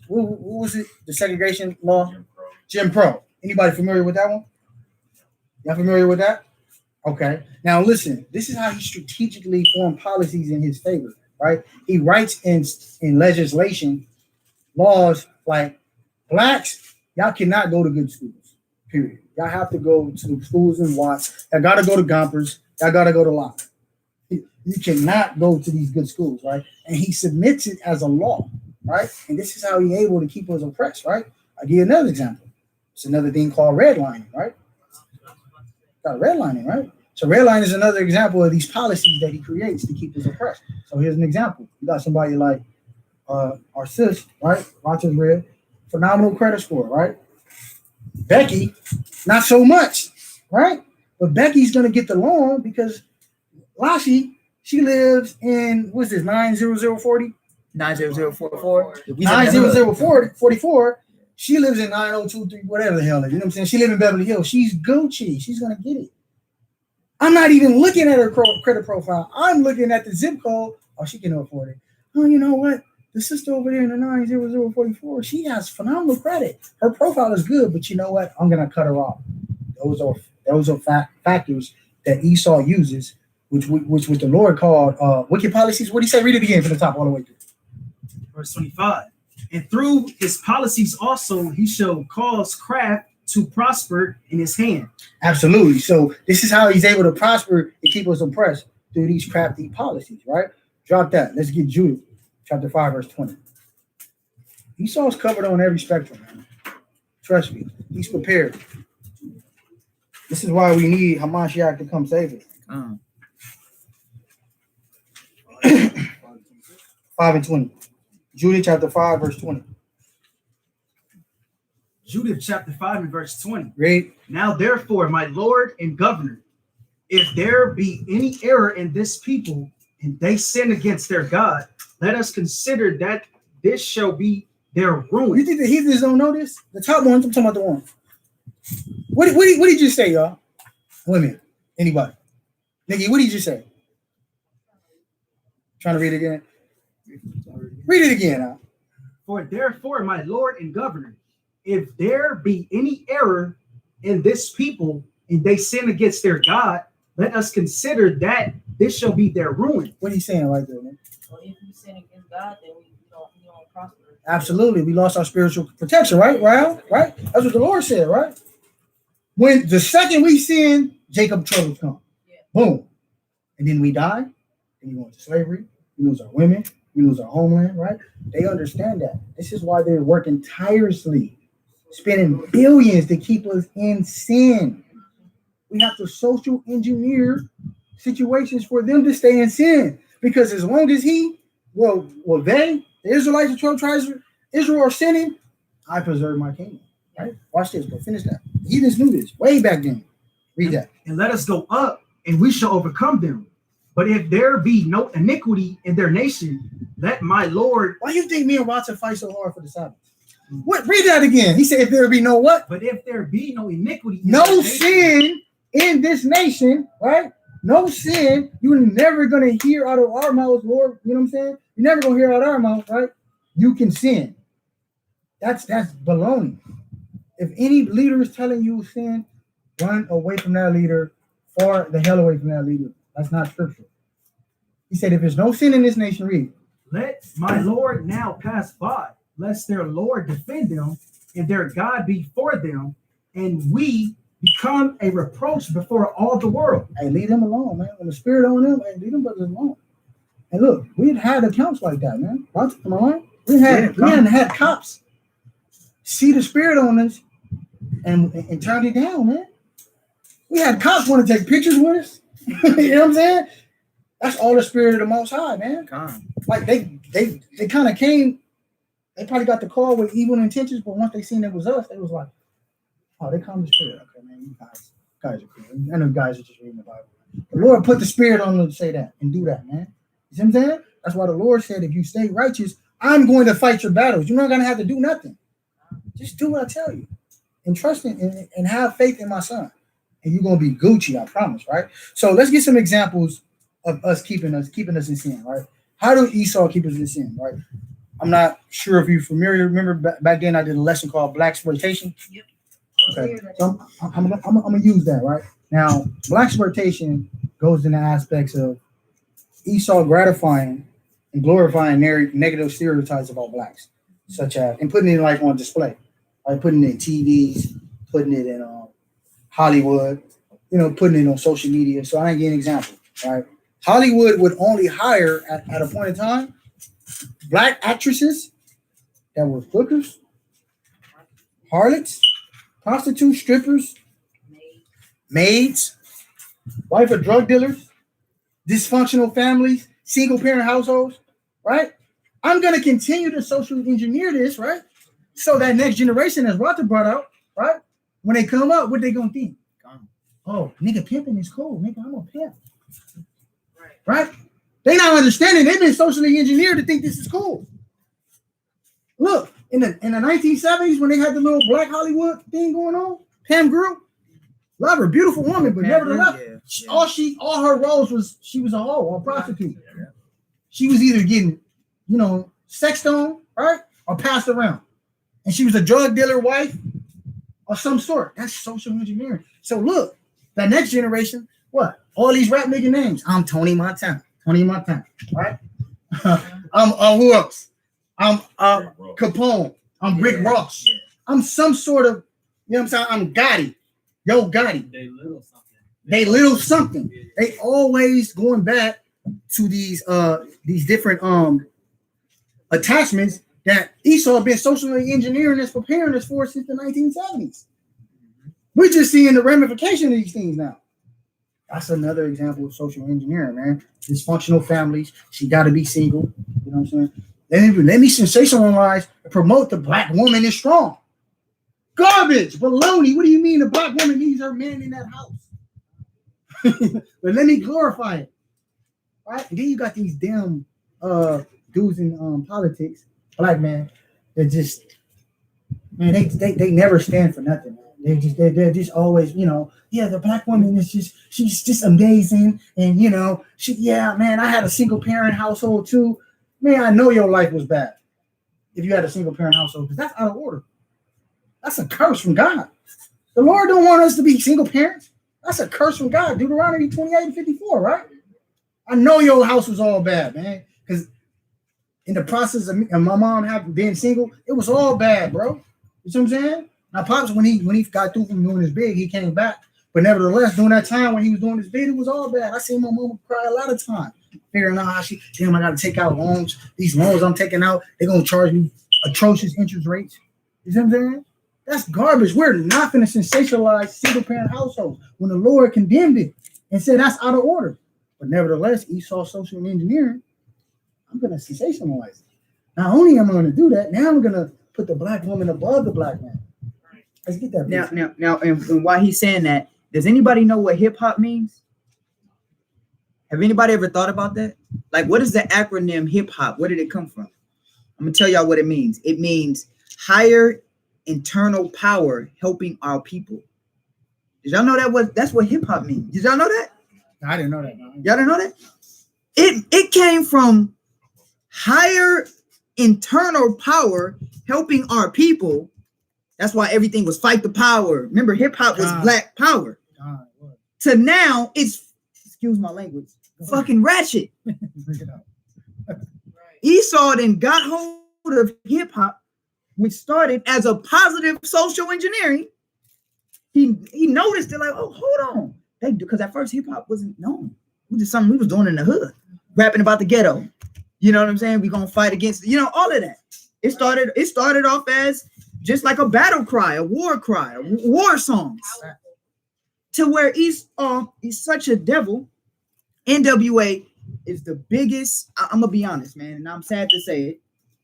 Speaker 1: what was it? The segregation law? Jim Crow. Anybody familiar with that one? Y'all familiar with that? Okay. Now listen, this is how he strategically formed policies in his favor, right? He writes in legislation laws like blacks, y'all cannot go to good schools, period. Y'all have to go to schools in Watts. Y'all got to go to Gompers. Y'all got to go to Locke. You cannot go to these good schools, right? And he submits it as a law, right? And this is how he's able to keep us oppressed, right? I'll give you another example. It's another thing called redlining, right? Got redlining, right? So redlining is another example of these policies that he creates to keep us oppressed. So here's an example. You got somebody like our sis, right? Rochester Red, phenomenal credit score, right? Becky, not so much, right? But Becky's gonna get the loan because Lassie, she lives in what's this 90040?
Speaker 4: 90044.
Speaker 1: 90044. She lives in 9023, whatever the hell it is. You know what I'm saying? She lives in Beverly Hills. She's Gucci. She's gonna get it. I'm not even looking at her credit profile. I'm looking at the zip code. Oh, she can afford it. Oh, you know what? The sister over there in the 90044, she has phenomenal credit. Her profile is good, but you know what? I'm gonna cut her off. Those are factors that Esau uses, which the Lord called wicked policies. What do you say? Read it again from the top all the way through.
Speaker 3: Verse 25. And through his policies also he shall cause craft to prosper in his hand.
Speaker 1: Absolutely. So this is how he's able to prosper and keep us oppressed through these crafty policies, right? Drop that. Let's get Judah, chapter 5, verse 20. Esau's covered on every spectrum, man. Trust me. He's prepared. This is why we need Hamashiach to come save us. 5 and 20. Judah chapter 5, verse 20.
Speaker 3: Judah chapter 5 and verse 20.
Speaker 1: Read.
Speaker 3: Now therefore, my Lord and governor, if there be any error in this people, and they sin against their God, let us consider that this shall be their ruin.
Speaker 1: You think the Hebrews don't know this? The top ones, I'm talking about the one. What did you say, y'all? Women. Anybody? Nikki, what did you say? Trying to read it again. Read it again. Huh?
Speaker 3: For therefore, my Lord and governor, if there be any error in this people, and they sin against their God, let us consider that this shall be their ruin.
Speaker 1: What are you saying right there, man?
Speaker 6: Well, if we sin against God, then we don't prosper.
Speaker 1: Absolutely. We lost our spiritual protection, right? Right? That's what the Lord said, right? When the second we sin, Jacob troubles come.
Speaker 6: Yeah.
Speaker 1: Boom. And then we die, and we go into slavery, we lose our women, we lose our homeland, right? They understand that. This is why they're working tirelessly, spending billions to keep us in sin. We have to social engineer situations for them to stay in sin. Because as long as the Israelites, the 12 tribes of Israel are sinning, I preserve my kingdom. Right? Watch this, but finish that. The heathens knew this way back then. Read that.
Speaker 3: And let us go up, and we shall overcome them. But if there be no iniquity in their nation, let my Lord.
Speaker 1: Why do you think me and Watson fight so hard for the Sabbath? What? Read that again. He said, if there be no what?
Speaker 3: But if there be no iniquity, in
Speaker 1: no
Speaker 3: their
Speaker 1: sin in this nation, right? No sin. You're never going to hear out of our mouths, Lord. You know what I'm saying? You're never going to hear out of our mouth, right? You can sin. That's baloney. If any leader is telling you sin, run away from that leader, far the hell away from that leader. That's not scripture. He said, if there's no sin in this nation, read.
Speaker 3: Let my Lord now pass by, lest their Lord defend them, and their God be for them, and we become a reproach before all the world.
Speaker 1: Hey, leave them alone, man. When the spirit on them, hey, leave them brothers alone. And look, we had accounts like that, man. Right? Am I right? We hadn't had cops see the spirit on us and turn it down, man. We had cops want to take pictures with us. You know what I'm saying? That's all the spirit of the Most High, man. Like they kind of came. They probably got the call with evil intentions, but once they seen it was us, they was like, "Oh, they come the spirit." Okay, man, you guys are cool. I know guys are just reading the Bible. The Lord put the spirit on them to say that and do that, man. You see what I'm saying? That's why the Lord said, "If you stay righteous, I'm going to fight your battles. You're not going to have to do nothing. Just do what I tell you, and trust in and have faith in my Son, and you're going to be Gucci. I promise, right?" So let's get some examples of us keeping us in sin, right? How do Esau keep us in sin, right? I'm not sure if you're familiar. Remember back then I did a lesson called Blaxploitation.
Speaker 6: Yep.
Speaker 1: Okay, so I'm gonna use that right now. Blaxploitation goes into aspects of Esau gratifying and glorifying negative stereotypes about blacks, such as and putting it like on display, like putting it in TVs, putting it in Hollywood, putting it on social media. So I give an example, right? Hollywood would only hire at a point in time black actresses that were hookers, harlots, prostitutes, strippers, maids, wife of drug dealers, dysfunctional families, single parent households, right? I'm going to continue to social engineer this, right? So that next generation, as Walter brought out, right? When they come up, what they going to think? Oh, nigga, pimping is cool. Nigga, I'm a pimp. Right? They not understanding. They've been socially engineered to think this is cool. Look, in the 1970s, when they had the little black Hollywood thing going on, Pam Grier, love her, beautiful woman, but nevertheless, all her roles was she was a hoe or a prostitute. Yeah. She was either getting, sexed on, right, or passed around, and she was a drug dealer wife or some sort. That's social engineering. So look, that next generation, what? All these rap nigga names. I'm Tony Montana, right? I'm who else? I'm Capone. I'm Rick Ross. Yeah. I'm some sort of, I'm saying? I'm Gotti. Yo, Gotti. They little something. They always going back to these different attachments that Esau been socially engineering us, preparing us for since the 1970s. We're just seeing the ramification of these things now. That's another example of social engineering, man. Dysfunctional families. She got to be single. You know what I'm saying? Let me sensationalize and promote the black woman is strong. Garbage, baloney. What do you mean the black woman needs her man in that house? But let me glorify it, right? And then you got these damn dudes in politics, black man, that just, man, they never stand for nothing. They're just always, the black woman is she's just amazing, and man, I had a single parent household too. Man, I know your life was bad if you had a single parent household, because that's out of order. That's a curse from God. The Lord don't want us to be single parents. That's a curse from God. Deuteronomy 28:54, right? I know your house was all bad, man, because in the process of my mom being single, it was all bad, bro. You see what I'm saying? Now, Pops, when he got through from doing his big, he came back. But nevertheless, during that time when he was doing his bid, it was all bad. I seen my mama cry a lot of time, figuring out how I got to take out loans. These loans I'm taking out, they're going to charge me atrocious interest rates. You see what I'm saying? That's garbage. We're not going to sensationalize single-parent households when the Lord condemned it and said that's out of order. But nevertheless, Esau social engineering, I'm going to sensationalize it. Not only am I going to do that, now I'm going to put the black woman above the black man. Let's get that.
Speaker 4: Now, and while he's saying that, does anybody know what hip hop means? Have anybody ever thought about that? Like, what is the acronym hip hop? Where did it come from? I'm gonna tell y'all what it means. It means higher internal power helping our people. Did y'all know that's what hip hop means? Did y'all know that?
Speaker 1: I didn't know that. No.
Speaker 4: Y'all didn't know that? It came from higher internal power helping our people. That's why everything was fight the power. Remember, hip hop was black power. So now it's, excuse my language, fucking ratchet. Esau then got hold of hip hop, which started as a positive social engineering. He noticed it, like, oh, hold on, because at first hip hop wasn't known. It was just something we was doing in the hood. rapping about the ghetto. You know what I'm saying? We're gonna fight against, all of that. It started off as just like a battle cry, a war songs. To where he's such a devil. NWA is the biggest. I'm gonna be honest, man, and I'm sad to say it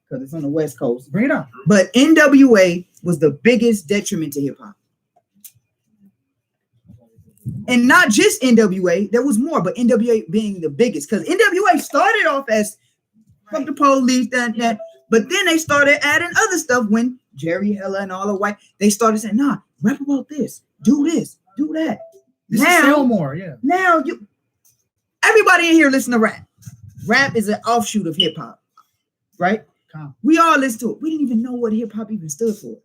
Speaker 4: because it's on the West Coast.
Speaker 1: Bring it on.
Speaker 4: But NWA was the biggest detriment to hip hop. And not just NWA, there was more, but NWA being the biggest, because NWA started off as fuck the police, that, but then they started adding other stuff when Jerry Heller and all the white, they started saying, nah, rap about this, do that.
Speaker 1: This is sell more, yeah.
Speaker 4: Now everybody in here listen to rap. Rap is an offshoot of hip hop, right? We all listen to it. We didn't even know what hip hop even stood for.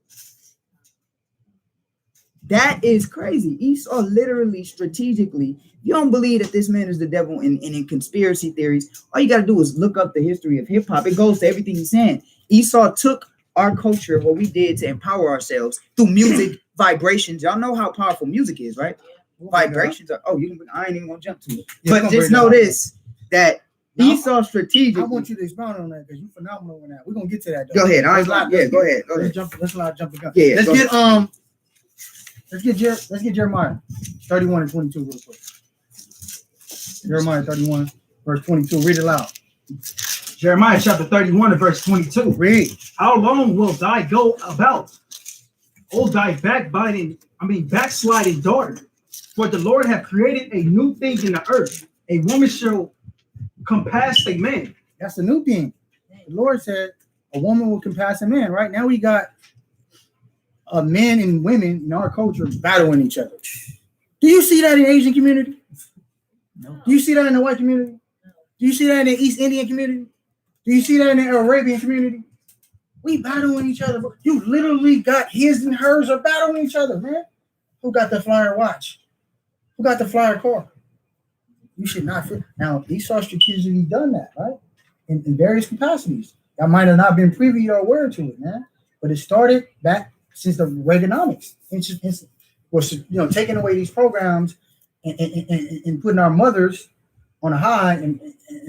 Speaker 4: That is crazy. Esau literally, strategically, you don't believe that this man is the devil and in conspiracy theories, all you got to do is look up the history of hip hop. It goes to everything he's saying. Esau took our culture, what we did to empower ourselves through music vibrations. Y'all know how powerful music is, right? Vibrations are, I ain't even gonna jump to it.
Speaker 1: Yeah,
Speaker 4: but just know this, that Esau strategically.
Speaker 1: I want you to expound on that because you're phenomenal in that. We're gonna get to that though.
Speaker 4: Go ahead. Go ahead.
Speaker 1: Let's not jump the gun.
Speaker 4: Yeah,
Speaker 1: let's get Jeremiah 31 and 22 real quick. Jeremiah 31, verse 22. Read it loud.
Speaker 3: Jeremiah chapter 31 and verse 22.
Speaker 1: Read.
Speaker 3: How long will thy go about? O thy backsliding daughter. For the Lord hath created a new thing in the earth. A woman shall compass a man.
Speaker 1: That's the new thing. The Lord said a woman will compass a man. Right now we got men and women in our culture battling each other. Do you see that in the Asian community? No. Do you see that in the white community? Do you see that in the East Indian community? Do you see that in the Arabian community? We battling each other. You literally got his and hers are battling each other, man. Who got the flyer watch? Who got the flyer car? You should not feel. Now, Esau strategically done that, right? In various capacities. That might have not been privy or aware to it, man. But it started back since the Reaganomics. Was taking away these programs and putting our mothers on a high and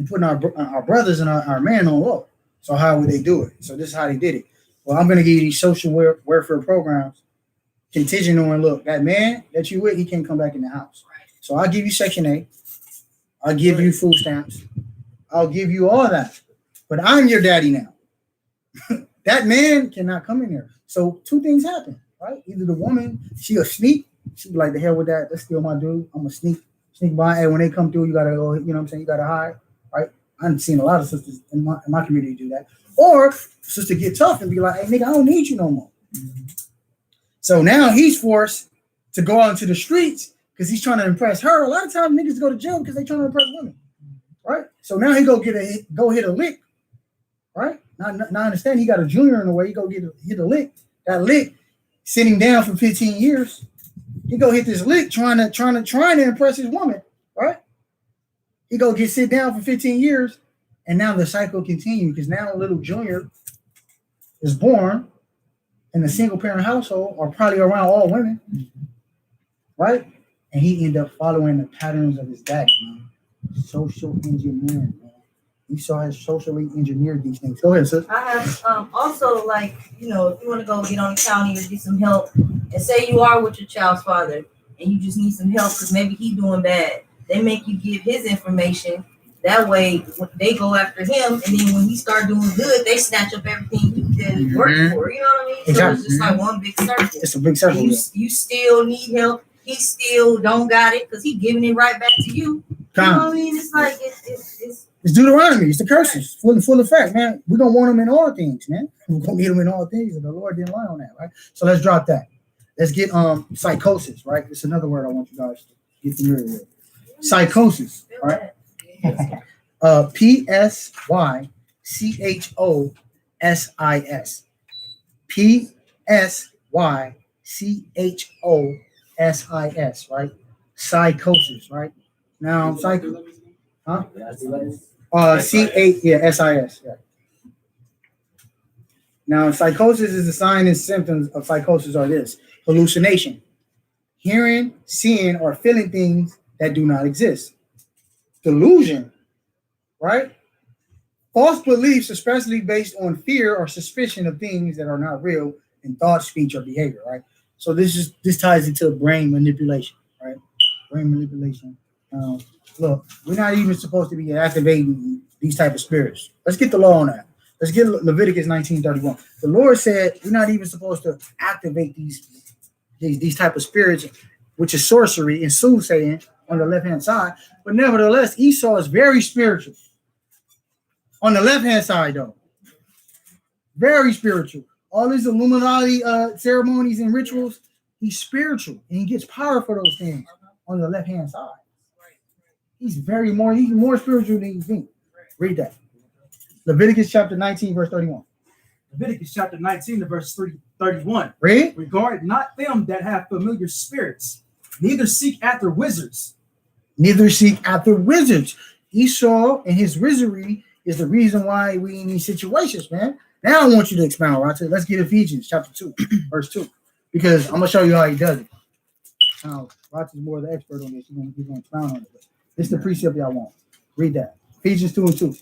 Speaker 1: putting our brothers and our men on low. So how would they do it? So this is how they did it. Well, I'm going to give you these social welfare programs contingent on, look, that man that you with, he can't come back in the house. So I'll give you Section 8. I'll give you food stamps. I'll give you all that. But I'm your daddy now. That man cannot come in there. So two things happen, right? Either the woman, she'll sneak. She'll be like, the hell with that. That's still my dude. I'm going to sneak by. Hey, when they come through, you got to go, you know what I'm saying? You got to hide, right? I've seen a lot of sisters in my community do that. Or sister get tough and be like, hey, nigga, I don't need you no more. Mm-hmm. So now he's forced to go out into the streets because he's trying to impress her. A lot of times niggas go to jail because they're trying to impress women, right? So now he go hit a lick, right? Now I understand he got a junior in the way. He go hit a lick. That lick sitting down for 15 years. He go hit this lick trying to impress his woman, right? He go sit down for 15 years, and now the cycle continues because now little junior is born in a single parent household or probably around all women, right? And he end up following the patterns of his dad, man. Social engineering, man. Esau has socially engineered these things. Go ahead, sis.
Speaker 6: I have also, like, if you want to go get on the county or get some help, and say you are with your child's father and you just need some help because maybe he's doing bad, they make you give his information. That way, they go after him, and then when he start doing good, they snatch up everything he did work for. You know what I mean?
Speaker 1: Exactly.
Speaker 6: So it's just like one big circle.
Speaker 1: It's a big circle.
Speaker 6: You still need help. He still don't got it because he's giving it right back to you. You know what I mean? It's like it's
Speaker 1: Deuteronomy. It's the curses. Full effect, man. We're going to want them in all things, man. We're going to need them in all things, and the Lord didn't lie on that, right? So let's drop that. Let's get psychosis, right? It's another word I want you guys to get familiar with. Psychosis, right? PSYCHOSIS. PSYCHOSIS, right? Psychosis, right? Now, SIS, yeah. Now, psychosis is the sign and symptoms of psychosis are this: hallucination, hearing, seeing, or feeling things that do not exist. Delusion, right? False beliefs, especially based on fear or suspicion of things that are not real in thought, speech, or behavior, right? So this ties into brain manipulation, right? Brain manipulation. Look, we're not even supposed to be activating these type of spirits. Let's get the law on that. Let's get Leviticus 19:31. The Lord said we're not even supposed to activate these type of spirits, which is sorcery and soothsaying on the left-hand side. But nevertheless, Esau is very spiritual. On the left-hand side, though, very spiritual. All these Illuminati ceremonies and rituals, he's spiritual, and he gets power for those things on the left-hand side. He's more spiritual than you think. Read that. Leviticus chapter 19, verse 31.
Speaker 3: Leviticus chapter 19, verse 31.
Speaker 1: Read.
Speaker 3: Regard not them that have familiar spirits, neither seek after wizards.
Speaker 1: Neither seek after wizards. Esau and his wizardry is the reason why we in these situations, man. Now I want you to expound, right? Let's get Ephesians chapter 2, verse 2. Because I'm going to show you how he does it. Now, Roger's more the expert on this. He's going to expound on it. This is the precept y'all want. Read that. Ephesians 2 and 2.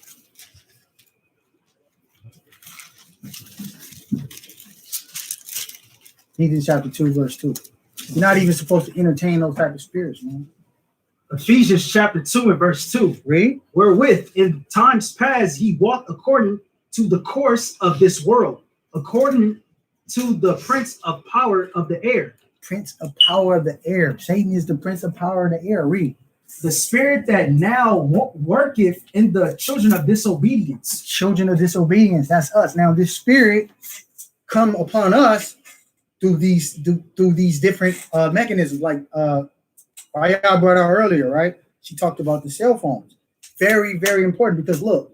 Speaker 1: Ephesians chapter 2, verse 2. You're not even supposed to entertain those type of spirits, man.
Speaker 3: Ephesians chapter 2 and verse 2.
Speaker 1: Read.
Speaker 3: Wherewith in times past he walked according to the course of this world, according to the prince of power of the air.
Speaker 1: Prince of power of the air. Satan is the prince of power of the air. Read.
Speaker 3: The spirit that now worketh in the children of disobedience.
Speaker 1: Children of disobedience. That's us. Now this spirit come upon us through these different mechanisms, like Raya brought out earlier, right? She talked about the cell phones. Very, very important, because look,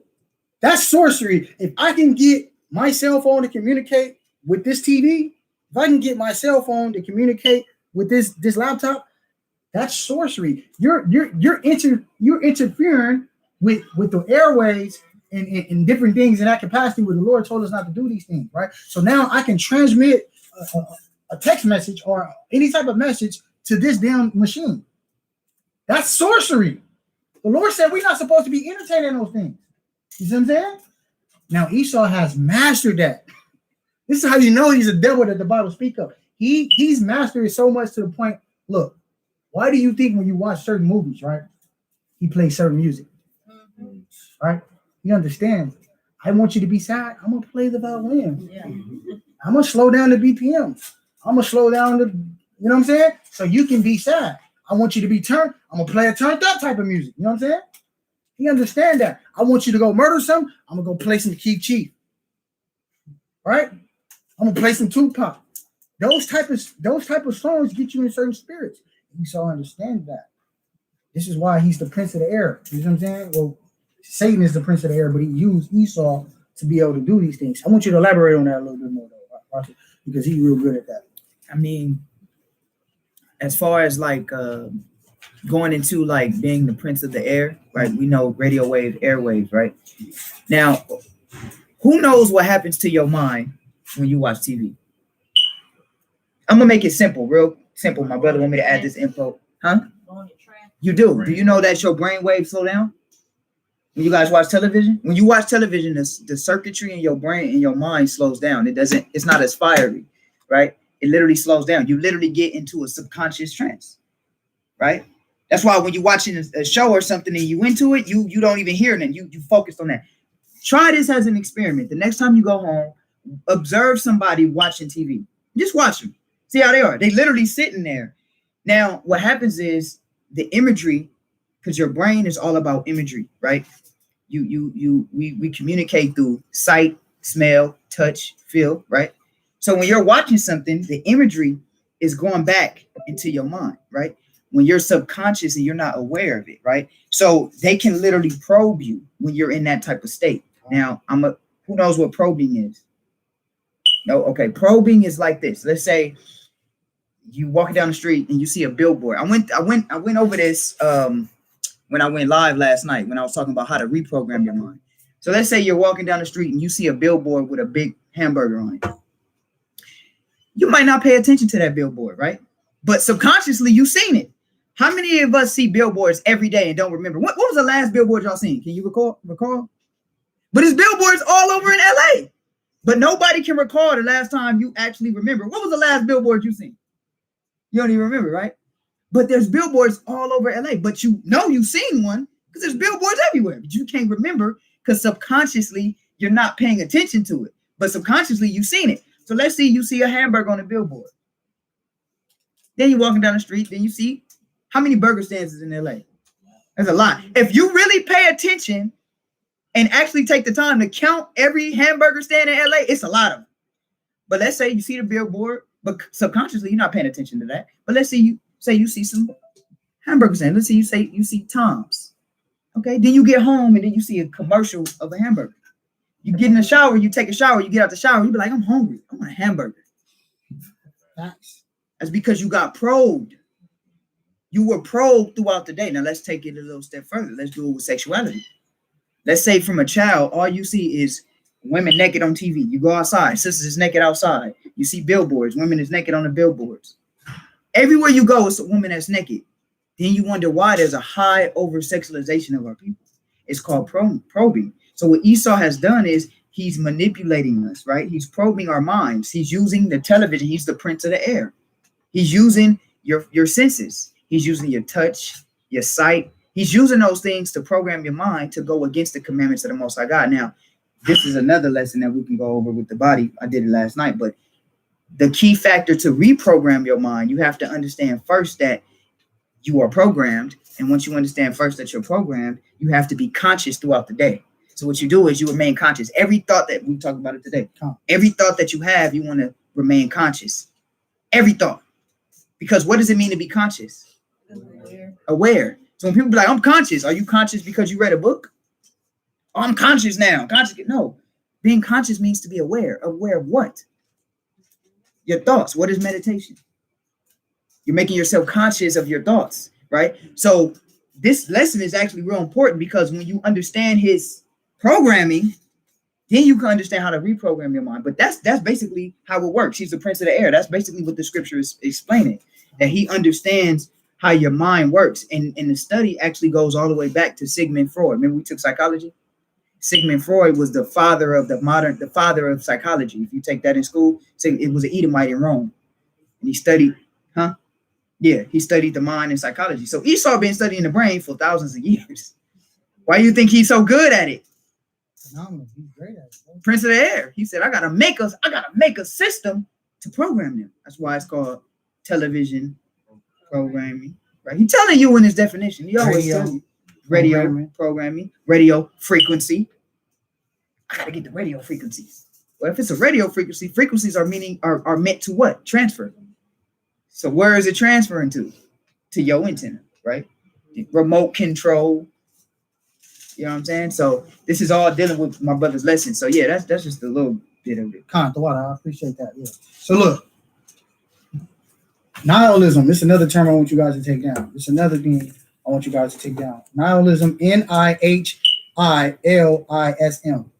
Speaker 1: that's sorcery. If I can get my cell phone to communicate with this TV, if I can get my cell phone to communicate with this laptop, that's sorcery. You're interfering with the airways and different things in that capacity where the Lord told us not to do these things, right? So now I can transmit a text message or any type of message to this damn machine. That's sorcery. The Lord said we're not supposed to be entertaining those things. You see what I'm saying? Now Esau has mastered that. This is how you know he's a devil that the Bible speaks of. He's mastered it so much to the point. Look, why do you think when you watch certain movies, right? He plays certain music, right? He understands. I want you to be sad. I'm gonna play the violin.
Speaker 6: Yeah.
Speaker 1: I'm gonna slow down the BPM. I'm gonna slow down the, you know what I'm saying? So you can be sad. I want you to be turned. I'm gonna play a turned up type of music. You know what I'm saying? He understand that. I want you to go murder something. I'm gonna go play some Keith Chief. Right? I'm gonna play some Tupac. Those type of songs get you in certain spirits. Esau understands that. This is why he's the prince of the air. You know what I'm saying? Well, Satan is the prince of the air, but he used Esau to be able to do these things. I want you to elaborate on that a little bit more, though, because he's real good at that.
Speaker 4: I mean, as far as like going into like being the prince of the air, right? We know radio wave, airwaves, right? Now, who knows what happens to your mind when you watch TV? I'm gonna make it simple, real simple. My brother want me to add this info, huh? You do. Do you know that your brain waves slow down when you guys watch television? When you watch television, the circuitry in your brain and your mind slows down. It's not as fiery, right? It literally slows down. You literally get into a subconscious trance, right? That's why when you're watching a show or something and you into it, you don't even hear it and you focused on that. Try this as an experiment. The next time you go home, observe somebody watching TV. Just watch them. See how they are. They literally sitting there. Now, what happens is the imagery, because your brain is all about imagery, right? We communicate through sight, smell, touch, feel, right? So when you're watching something, the imagery is going back into your mind, right? When you're subconscious and you're not aware of it, right? So they can literally probe you when you're in that type of state. Now, who knows what probing is? No, okay. Probing is like this. Let's say you walking down the street and you see a billboard. I went over this when I went live last night when I was talking about how to reprogram your mind. So let's say you're walking down the street and you see a billboard with a big hamburger on it. You might not pay attention to that billboard, right? But subconsciously you've seen it. How many of us see billboards every day and don't remember? What was the last billboard y'all seen? Can you recall? But it's billboards all over in LA. But nobody can recall the last time you actually remember. What was the last billboard you seen? You don't even remember, right? But there's billboards all over LA. But you know you've seen one because there's billboards everywhere. But you can't remember because subconsciously you're not paying attention to it. But subconsciously you've seen it. So let's see, you see a hamburger on a billboard. Then you're walking down the street. Then you see how many burger stands is in LA? There's a lot. If you really pay attention and actually take the time to count every hamburger stand in LA, it's a lot of them. But let's say you see the billboard, but subconsciously you're not paying attention to that. But let's say you see some hamburger stand. Let's say you see Tom's. Okay, then you get home and then you see a commercial of a hamburger. You get in the shower, you take a shower, you get out the shower, you be like, I'm hungry. I want a hamburger.
Speaker 1: Facts.
Speaker 4: That's because you got probed. You were probed throughout the day. Now let's take it a little step further. Let's do it with sexuality. Let's say from a child, all you see is women naked on TV. You go outside, sisters is naked outside. You see billboards, women is naked on the billboards. Everywhere you go, it's a woman that's naked. Then you wonder why there's a high over-sexualization of our people. It's called probing. So what Esau has done is he's manipulating us, right? He's probing our minds. He's using the television. He's the prince of the air. He's using your senses. He's using your touch, your sight. He's using those things to program your mind to go against the commandments of the Most High God. Now, this is another lesson that we can go over with the body. I did it last night, but the key factor to reprogram your mind, you have to understand first that you are programmed. And once you understand first that you're programmed, you have to be conscious throughout the day. So what you do is you remain conscious. Every thought that we talked about it today, every thought that you have, you want to remain conscious. Every thought. Because what does it mean to be conscious? Aware. So when people be like, I'm conscious, are you conscious because you read a book? Oh, I'm conscious now. Conscious. No. Being conscious means to be aware. Aware of what? Your thoughts. What is meditation? You're making yourself conscious of your thoughts, right? So this lesson is actually real important because when you understand his programming, then you can understand how to reprogram your mind. But that's basically how it works. He's the prince of the air. That's basically what the scripture is explaining, that he understands how your mind works. And the study actually goes all the way back to Sigmund Freud. Remember we took psychology? Sigmund Freud was the father of psychology. If you take that in school, it was an Edomite in Rome. And he studied, he studied the mind and psychology. So Esau been studying the brain for thousands of years. Why do you think he's so good at it?
Speaker 1: Phenomenal. He's great at it.
Speaker 4: Prince of the air. He said, I gotta make a system to program them. That's why it's called television programming. Right? He's telling you in his definition. He always tells you radio programming, radio frequency. I gotta get the radio frequencies. Well, if it's a radio frequency, frequencies are meant to what? Transfer. So where is it transferring to? To your antenna, right? Remote control. You know what I'm saying? So this is all dealing with my brother's lesson. So yeah, that's just a little bit of it.
Speaker 1: I appreciate that. Yeah. So look, nihilism. This is another term I want you guys to take down. This is another thing I want you guys to take down. Nihilism, Nihilism. Nihilism.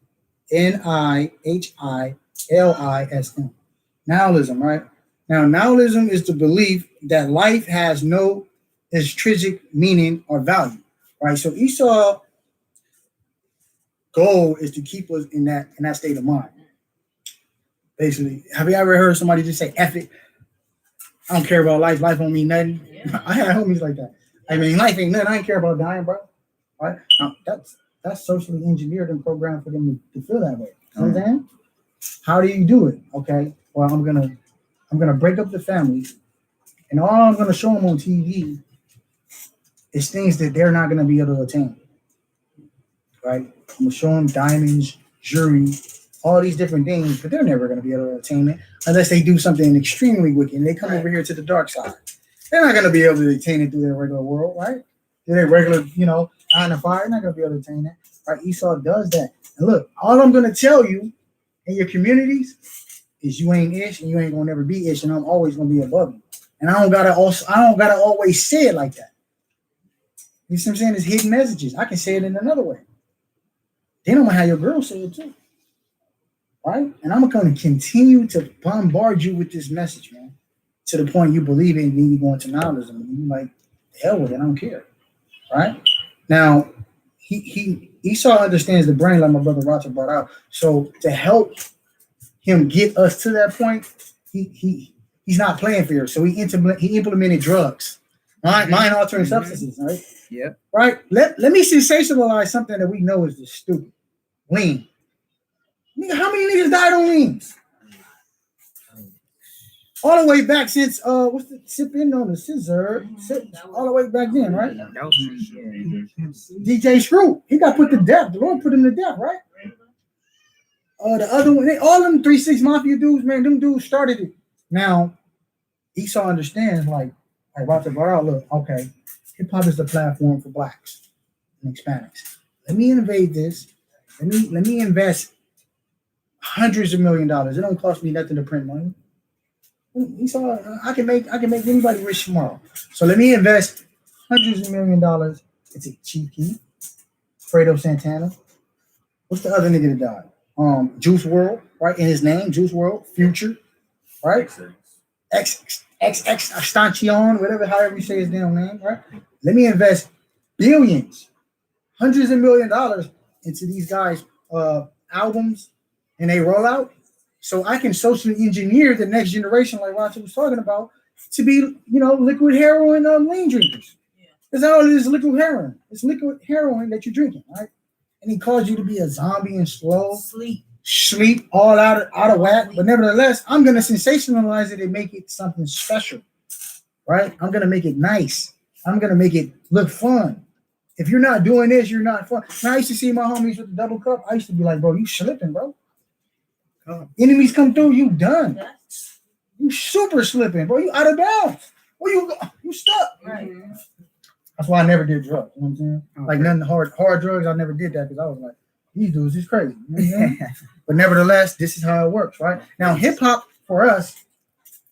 Speaker 1: Nihilism, right? Now, nihilism is the belief that life has no intrinsic meaning or value, right? So Esau's goal is to keep us in that state of mind. Basically, have you ever heard somebody just say, F it? I don't care about life. Life don't mean nothing. Yeah. I had homies like that. I mean, life ain't nothing. I ain't care about dying, bro. Right? That's socially engineered and programmed for them to feel that way. You know what I'm saying? How do you do it? Okay. Well, I'm gonna break up the family, and all I'm gonna show them on TV is things that they're not gonna be able to attain. Right? I'm gonna show them diamonds, jewelry, all these different things, but they're never gonna be able to attain it unless they do something extremely wicked and they come over here to the dark side. They're not gonna be able to attain it through their regular world, right? Through their regular, 9 to 5, they're not gonna be able to attain that. Right? Esau does that. And look, all I'm gonna tell you in your communities is you ain't ish and you ain't gonna never be ish, and I'm always gonna be above you. And I don't gotta always say it like that. You see what I'm saying? It's hidden messages. I can say it in another way. Then I'm gonna have your girl say it too. Right? And I'm gonna continue to bombard you with this message, man, to the point you believe it, and then you go into nihilism and you like, hell with it, I don't care. Right? Now, Esau understands the brain like my brother Roger brought out. So to help him get us to that point, he's not playing fair. So he implemented drugs, mind altering substances, right?
Speaker 4: Yeah.
Speaker 1: Right. Let me sensationalize something that we know is just stupid. Lean. Nigga, how many niggas died on leans? All the way back since what's the sipping on the scissor? All the way back then, right?
Speaker 4: That was
Speaker 1: DJ Screw, he got put to death. The Lord put him to death, right? The other one, all them 3-6 Mafia dudes, man, them dudes started it. Now, Esau understands, like Roger brought out, look, okay, hip hop is the platform for blacks and Hispanics. Let me invade this. Let me invest hundreds of $1 millions. It don't cost me nothing to print money. Esau, I can make anybody rich tomorrow. So let me invest hundreds of $1 millions. It's a Chief Keef, Fredo Santana. What's the other nigga that died? Juice WRLD, right? In his name, Juice WRLD, Future, right? X Extension, however you say his damn name, right? Let me invest billions, hundreds of $1 millions into these guys' albums, and they roll out. So I can socially engineer the next generation, like Roger was talking about, to be, liquid heroin lean drinkers. That's all it is, liquid heroin. It's liquid heroin that you're drinking, right? And he calls you to be a zombie and slow, sleep all out of whack. But nevertheless, I'm gonna sensationalize it and make it something special, right? I'm gonna make it nice. I'm gonna make it look fun. If you're not doing this, you're not fun. Now, I used to see my homies with the double cup. I used to be like, bro, you slipping, bro. Enemies come through, you done. You super slipping, bro. You out of bounds. Where you go? You stuck.
Speaker 6: Right.
Speaker 1: That's why I never did drugs. You know what I'm saying? Like nothing hard drugs. I never did that because I was like, these dudes is crazy. You know what I'm saying? But nevertheless, this is how it works, right? Now, hip hop for us,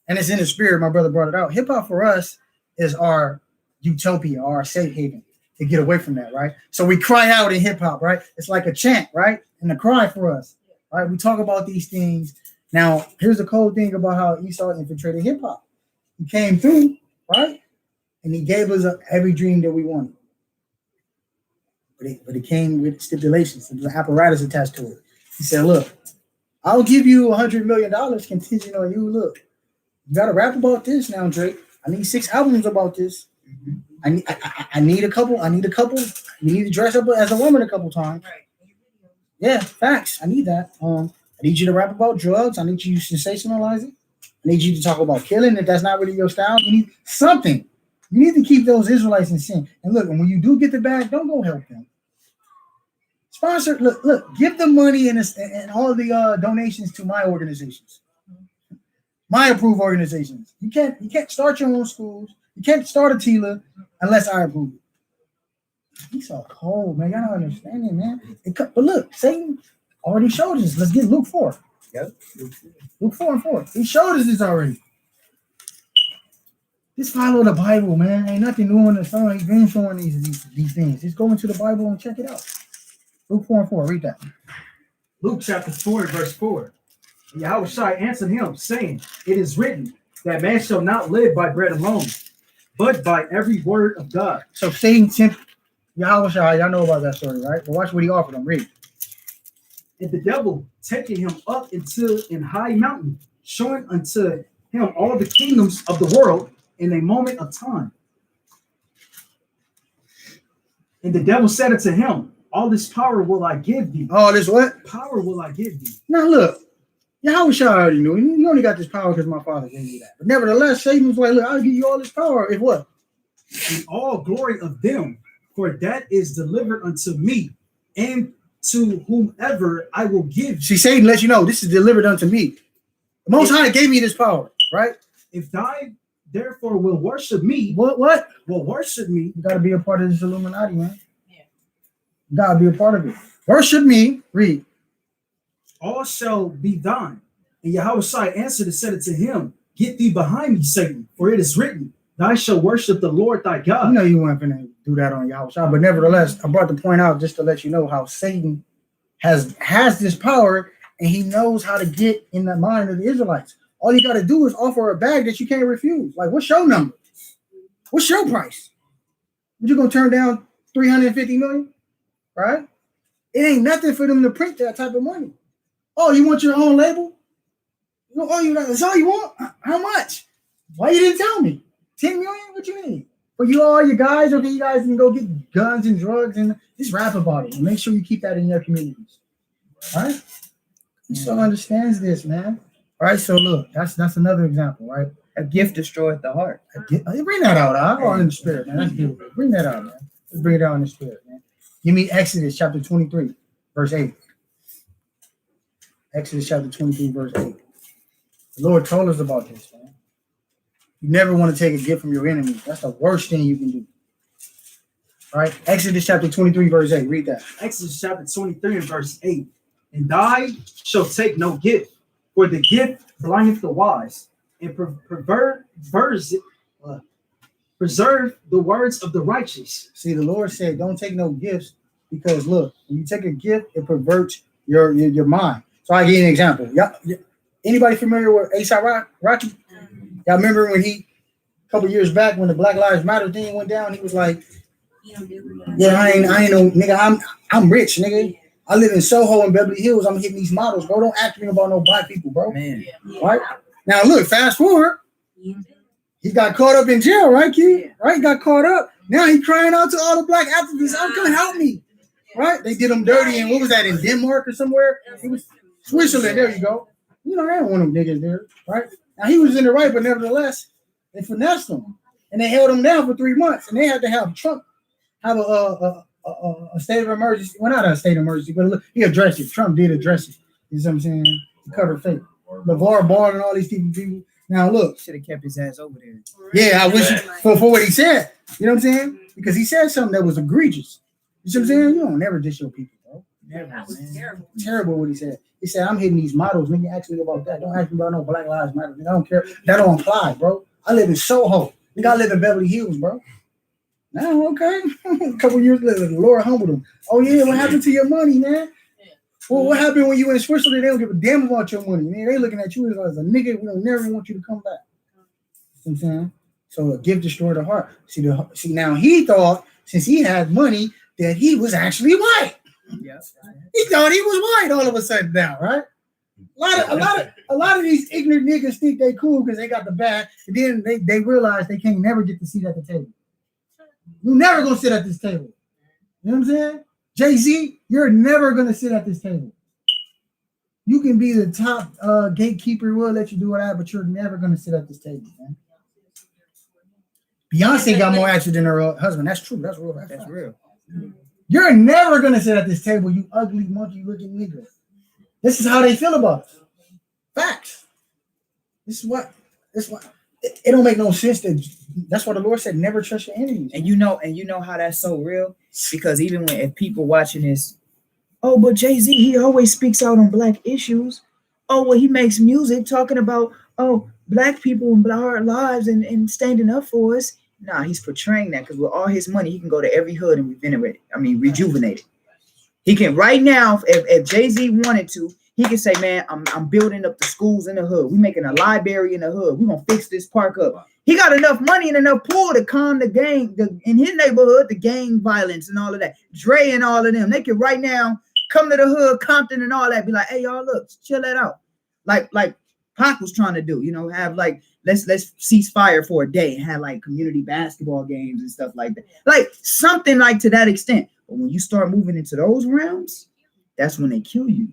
Speaker 1: and it's in the spirit. My brother brought it out. Hip hop for us is our utopia, our safe haven to get away from that, right? So we cry out in hip hop, right? It's like a chant, right? And a cry for us. Right, we talk about these things. Now, here's the cool thing about how Esau infiltrated hip hop. He came through, right, and he gave us every dream that we wanted. But it came with stipulations. There was an apparatus attached to it. He said, "Look, I'll give you $100 million contingent on you. Look, you got to rap about this now, Drake. I need 6 albums about this. I need a couple. You need to dress up as a woman a couple times."
Speaker 6: Right.
Speaker 1: Yeah, facts. I need that. I need you to rap about drugs. I need you to sensationalize it. I need you to talk about killing if that's not really your style. You need something. You need to keep those Israelites in sync. And look, and when you do get the bag, don't go help them. Sponsor, look, give the money and all the donations to my organizations, my approved organizations. You can't start your own schools. You can't start a TILA unless I approve it. He's so cold, man. Y'all don't understand it, man. But look, Satan already showed us. Let's get Luke 4. Yep. Luke 4 and 4. He showed us this already. Just follow the Bible, man. Ain't nothing new in the sun. He's been showing these things. Just go into the Bible and check it out. Luke 4 and 4. Read that.
Speaker 3: Luke chapter 4 verse 4. And Yahushua answered him, saying, "It is written that man shall not live by bread alone, but by every word of God."
Speaker 1: So Satan sent Yahushua, y'all know about that story, right? But watch what he offered him. Read.
Speaker 3: And the devil taking him up into an high mountain, showing unto him all the kingdoms of the world in a moment of time. And the devil said unto him, "All this power will I give thee."
Speaker 1: Oh, this what?
Speaker 3: Power will I give thee.
Speaker 1: Now look, Yahushua already knew. You only got this power because my father gave you that. But nevertheless, Satan was like, look, I'll give you all this power. If what?
Speaker 3: And all glory of them, for that is delivered unto me, and to whomever I will give.
Speaker 1: See, Satan lets you know this is delivered unto me. The Most High gave me this power, right?
Speaker 3: If thou therefore will worship me,
Speaker 1: What?
Speaker 3: will worship me,
Speaker 1: You got to be a part of this Illuminati, man. Yeah. You got to be a part of it. Worship me. Read.
Speaker 3: all shall be thine. And Yahushua answered and said unto him, Get thee behind me, Satan, for it is written, Thou shalt worship the Lord thy God.
Speaker 1: You know you weren't going to do that on Yahushua, but nevertheless, I brought the point out just to let you know how Satan has this power, and he knows how to get in the mind of the Israelites. All you got to do is offer a bag that you can't refuse. Like, what's your number? What's your price? But you gonna turn down 350 million, right? It ain't nothing for them to print that type of money. Oh, you want your own label? That's all you want? How much? Why you didn't tell me? 10 million? What you mean? For you all your guys, okay, you guys can go get guns and drugs and just rap about it and make sure you keep that in your communities. All right? You still understands this, man. All right, so look, that's another example, right?
Speaker 4: A gift destroyeth the heart.
Speaker 1: Bring that out. I'm all in the spirit, man. That's beautiful. Bring that out, man. Let's bring it out in the spirit, man. Give me Exodus chapter 23, verse 8. Exodus chapter 23, verse 8. The Lord told us about this, man. You never want to take a gift from your enemy. That's the worst thing you can do. All right, Exodus chapter 23, verse 8. Read that.
Speaker 3: Exodus chapter 23 and verse 8. And thou shalt take no gift, for the gift blindeth the wise, and preserve the words of the righteous.
Speaker 1: See, the Lord said, don't take no gifts because, look, when you take a gift, it perverts your mind. So I give you an example. Anybody familiar with A$AP Rocky? Y'all remember when a couple years back when the Black Lives Matter thing went down, he was like, yeah, I ain't no nigga, I'm rich, nigga. I live in Soho and Beverly Hills. I'm hitting these models, bro. Don't ask me about no black people, bro.
Speaker 4: Man.
Speaker 1: Right? Now look, fast forward. He got caught up in jail, right, kid? Right? He got caught up. Now he crying out to all the black activists, come help me. Right? They did him dirty, and what was that, in Denmark or somewhere? It was Switzerland. There you go. You know, they don't want them niggas there, right? Now he was in the right, but nevertheless, they finessed him. And they held him down for 3 months. And they had to have Trump have a state of emergency. Well, not a state of emergency, but look, he addressed it. Trump did address it. You know what I'm saying? To cover fake. LeVar Ball and all these people. Now look.
Speaker 4: Should have kept his ass over there.
Speaker 1: Yeah, I wish for what he said. You know what I'm saying? Because he said something that was egregious. You see what I'm saying? You don't never dish your people, bro. Never,
Speaker 6: That was
Speaker 1: man.
Speaker 6: terrible.
Speaker 1: Terrible what he said. He said, I'm hitting these models. Nigga, ask me about that. Don't ask me about no Black Lives Matter. Nigga, I don't care. That don't apply, bro. I live in Soho. Nigga, I live in Beverly Hills, bro. Now, okay. A couple years later, the Lord humbled him. Oh, yeah, what happened to your money, man? Well, what happened when you in Switzerland? They don't give a damn about your money. Man, they looking at you as a nigga. We don't never want you to come back. You know what I'm saying? So a gift destroyed the heart. See, now he thought, since he had money, that he was actually white.
Speaker 4: Yeah.
Speaker 1: He thought he was white all of a sudden now, right? A lot of these ignorant niggas think they cool because they got the bag, and then they realize they can't never get to sit at the table. You're never gonna sit at this table. You know what I'm saying? Jay-Z, you're never gonna sit at this table. You can be the top gatekeeper, we'll let you do whatever, but you're never gonna sit at this table, man. Beyonce got more action than her husband. That's true. That's real.
Speaker 4: That's real.
Speaker 1: You're never gonna sit at this table, you ugly monkey-looking nigga. This is how they feel about us. Facts. This is what. It don't make no sense. That's why the Lord said, never trust your enemies.
Speaker 4: And you know how that's so real, because even if people watching this, oh, but Jay-Z, he always speaks out on black issues. Oh, well, he makes music talking about black people and our lives and standing up for us. Nah, he's portraying that because with all his money, he can go to every hood and rejuvenate it. He can right now, if Jay-Z wanted to, he can say, man, I'm building up the schools in the hood. We're making a library in the hood. We're going to fix this park up. He got enough money and enough pull to calm the gang, in his neighborhood, the gang violence and all of that. Dre and all of them. They can right now come to the hood, Compton and all that, be like, hey, y'all, look, chill that out. Like Pac was trying to do, have like, let's cease fire for a day and have like community basketball games and stuff like that. Like something like to that extent. But when you start moving into those realms, that's when they kill you.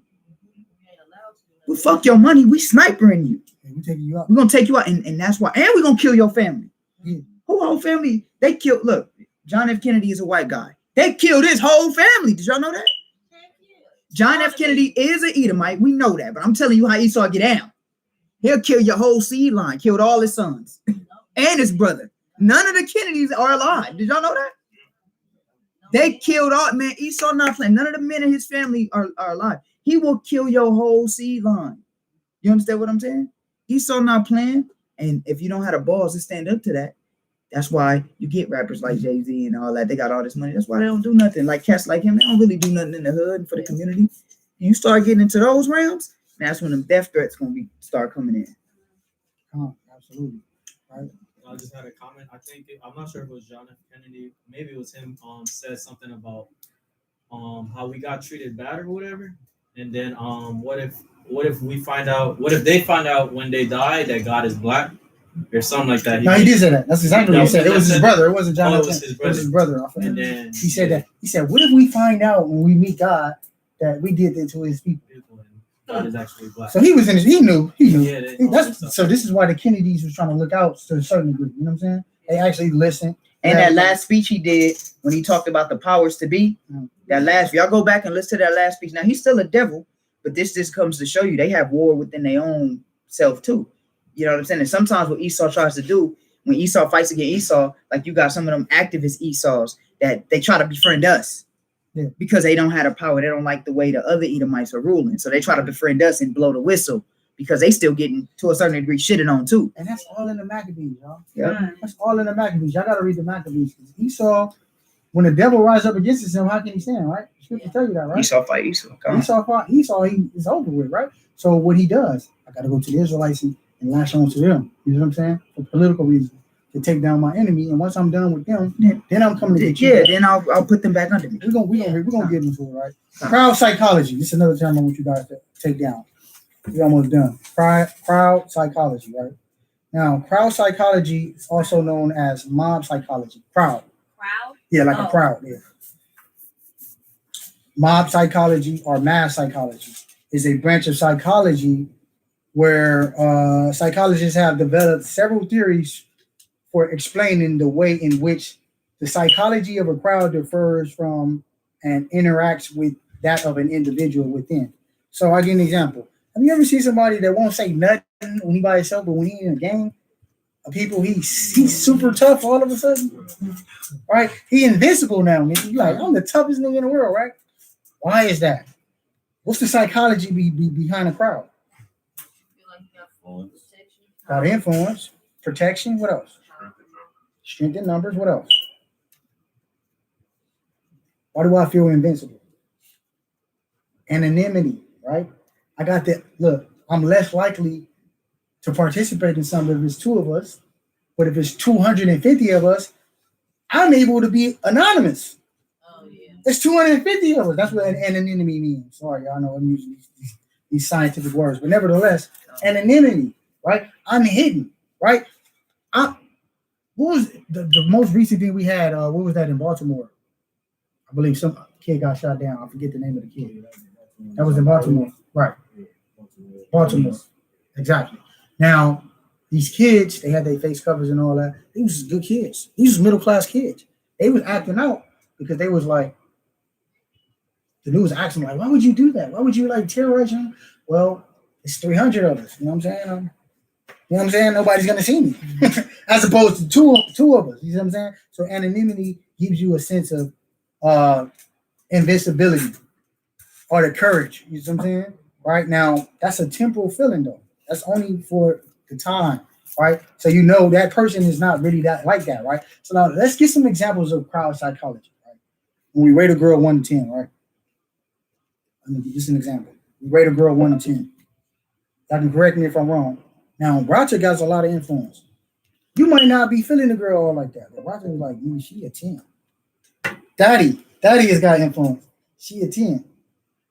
Speaker 4: Well, fuck your money. We snipering you.
Speaker 1: We're taking you out.
Speaker 4: We're gonna take you out, and that's why. And we're gonna kill your family.
Speaker 1: Yeah.
Speaker 4: Whole family. They killed. Look, John F. Kennedy is a white guy. They killed his whole family. Did y'all know that? John F. Kennedy is an Edomite. We know that, but I'm telling you how Esau get down. He'll kill your whole seed line. Killed all his sons and his brother. None of the Kennedys are alive. Did y'all know that? They killed all, man. Esau not playing. None of the men in his family are alive. He will kill your whole seed line. You understand what I'm saying? Esau not playing. And if you don't have the balls to stand up to that, that's why you get rappers like Jay-Z and all that. They got all this money. That's why they don't do nothing. Like cats like him, they don't really do nothing in the hood and for the community. You start getting into those realms, that's when the death threats gonna start coming in.
Speaker 1: Oh, absolutely. Right.
Speaker 2: I just had a comment. I think I'm not sure if it was John F. Kennedy. Maybe it was him. Said something about how we got treated bad or whatever. And then what if we find out? What if they find out when they die that God is black or something like that?
Speaker 1: No, he did say that. That's exactly what he said. It was his brother. It wasn't John.
Speaker 2: Oh,
Speaker 1: F.
Speaker 2: it was
Speaker 1: Kennedy.
Speaker 2: his
Speaker 1: It was his brother.
Speaker 2: And then
Speaker 1: He said that. He said, "What if we find out when we meet God that we did that to his people?"
Speaker 2: God is actually black.
Speaker 1: So he was in his. He knew.
Speaker 2: Yeah,
Speaker 1: So this is why the Kennedys was trying to look out to a certain degree. You know what I'm saying? They actually listened.
Speaker 4: And that last speech he did when he talked about the powers to be, that last, if y'all go back and listen to that last speech. Now he's still a devil, but this just comes to show you they have war within their own self too. You know what I'm saying? And sometimes what Esau tries to do, when Esau fights against Esau, like you got some of them activist Esau's that they try to befriend us.
Speaker 1: Yeah.
Speaker 4: Because they don't have the power. They don't like the way the other Edomites are ruling. So they try to befriend us and blow the whistle because they still getting, to a certain degree, shitted on too.
Speaker 1: And that's all in the Maccabees, y'all.
Speaker 4: Yeah.
Speaker 1: That's all in the Maccabees. Y'all got to read the Maccabees. Esau, when the devil rise up against him, how can he stand, right? Scripture tell you that, right?
Speaker 4: Esau fight Esau. Come on.
Speaker 1: Esau, he's over with, right? So what he does, I got to go to the Israelites and lash on to them. You know what I'm saying? For political reasons. To take down my enemy, and once I'm done with them, then I'm coming to get you.
Speaker 4: Yeah, then I'll put them back under me.
Speaker 1: We're gonna get into it, right? Crowd psychology. This is another term I want you guys to take down. We're almost done. Crowd psychology, right? Now, crowd psychology is also known as mob psychology. Crowd. Yeah, like a crowd. Yeah. Mob psychology or mass psychology is a branch of psychology where psychologists have developed several theories for explaining the way in which the psychology of a crowd differs from and interacts with that of an individual within. So I give an example. Have you ever seen somebody that won't say nothing when he by himself, but when he in a gang of people, he's super tough all of a sudden, right? He invincible now. He's like, I'm the toughest nigga in the world, right? Why is that? What's the psychology behind a crowd? About influence, protection, what else? Strength in numbers. What else? Why do I feel invincible? Anonymity, right? I got that. Look, I'm less likely to participate in something if it's two of us, but if it's 250 of us, I'm able to be anonymous.
Speaker 6: Oh yeah.
Speaker 1: It's 250 of us. That's what anonymity means. Sorry, y'all know I'm using these scientific words, but nevertheless, anonymity, right? I'm hidden, right? What was the most recent thing we had? What was that in Baltimore? I believe some kid got shot down. I forget the name of the kid. That was in Baltimore. Right. Baltimore. Exactly. Now, these kids, they had their face covers and all that. These was good kids. These was middle-class kids. They was acting out because they was like, the news asked them, like, why would you do that? Why would you, like, terrorize them? Well, it's 300 of us. You know what I'm saying? You know what I'm saying? Nobody's going to see me. As opposed to two of us. You know what I'm saying? So anonymity gives you a sense of invincibility or the courage. You know what I'm saying? Right now, that's a temporal feeling, though. That's only for the time, right? So you know that person is not really that like that, right? So now let's get some examples of crowd psychology, right? When we rate a girl 1 to 10, right? Let me give you an example. We rate a girl 1 to 10. Y'all can correct me if I'm wrong. Now, Roger got a lot of influence. You might not be feeling the girl all like that, but Roger was like, she a 10. Daddy has got influence. She a 10.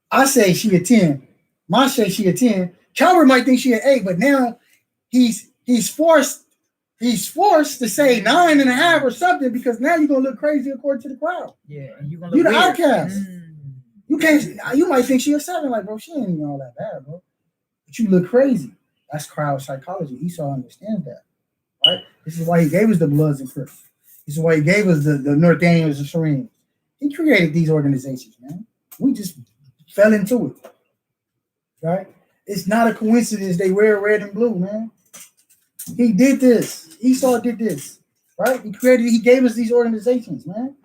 Speaker 1: I say she a 10. Ma say she a 10. Calvert might think she an 8, but now he's forced to say 9.5 or something because now you're gonna look crazy according to the crowd.
Speaker 4: Yeah, and you're
Speaker 1: the outcast. You can't. You might think she a 7, like bro, she ain't even all that bad, bro. But you look crazy. That's crowd psychology. Esau understands that, right? This is why he gave us the Bloods and Crips. This is why he gave us the North Daniels and Shareem. He created these organizations, man. We just fell into it, right? It's not a coincidence they wear red and blue, man. He did this. Esau did this, right? He gave us these organizations, man.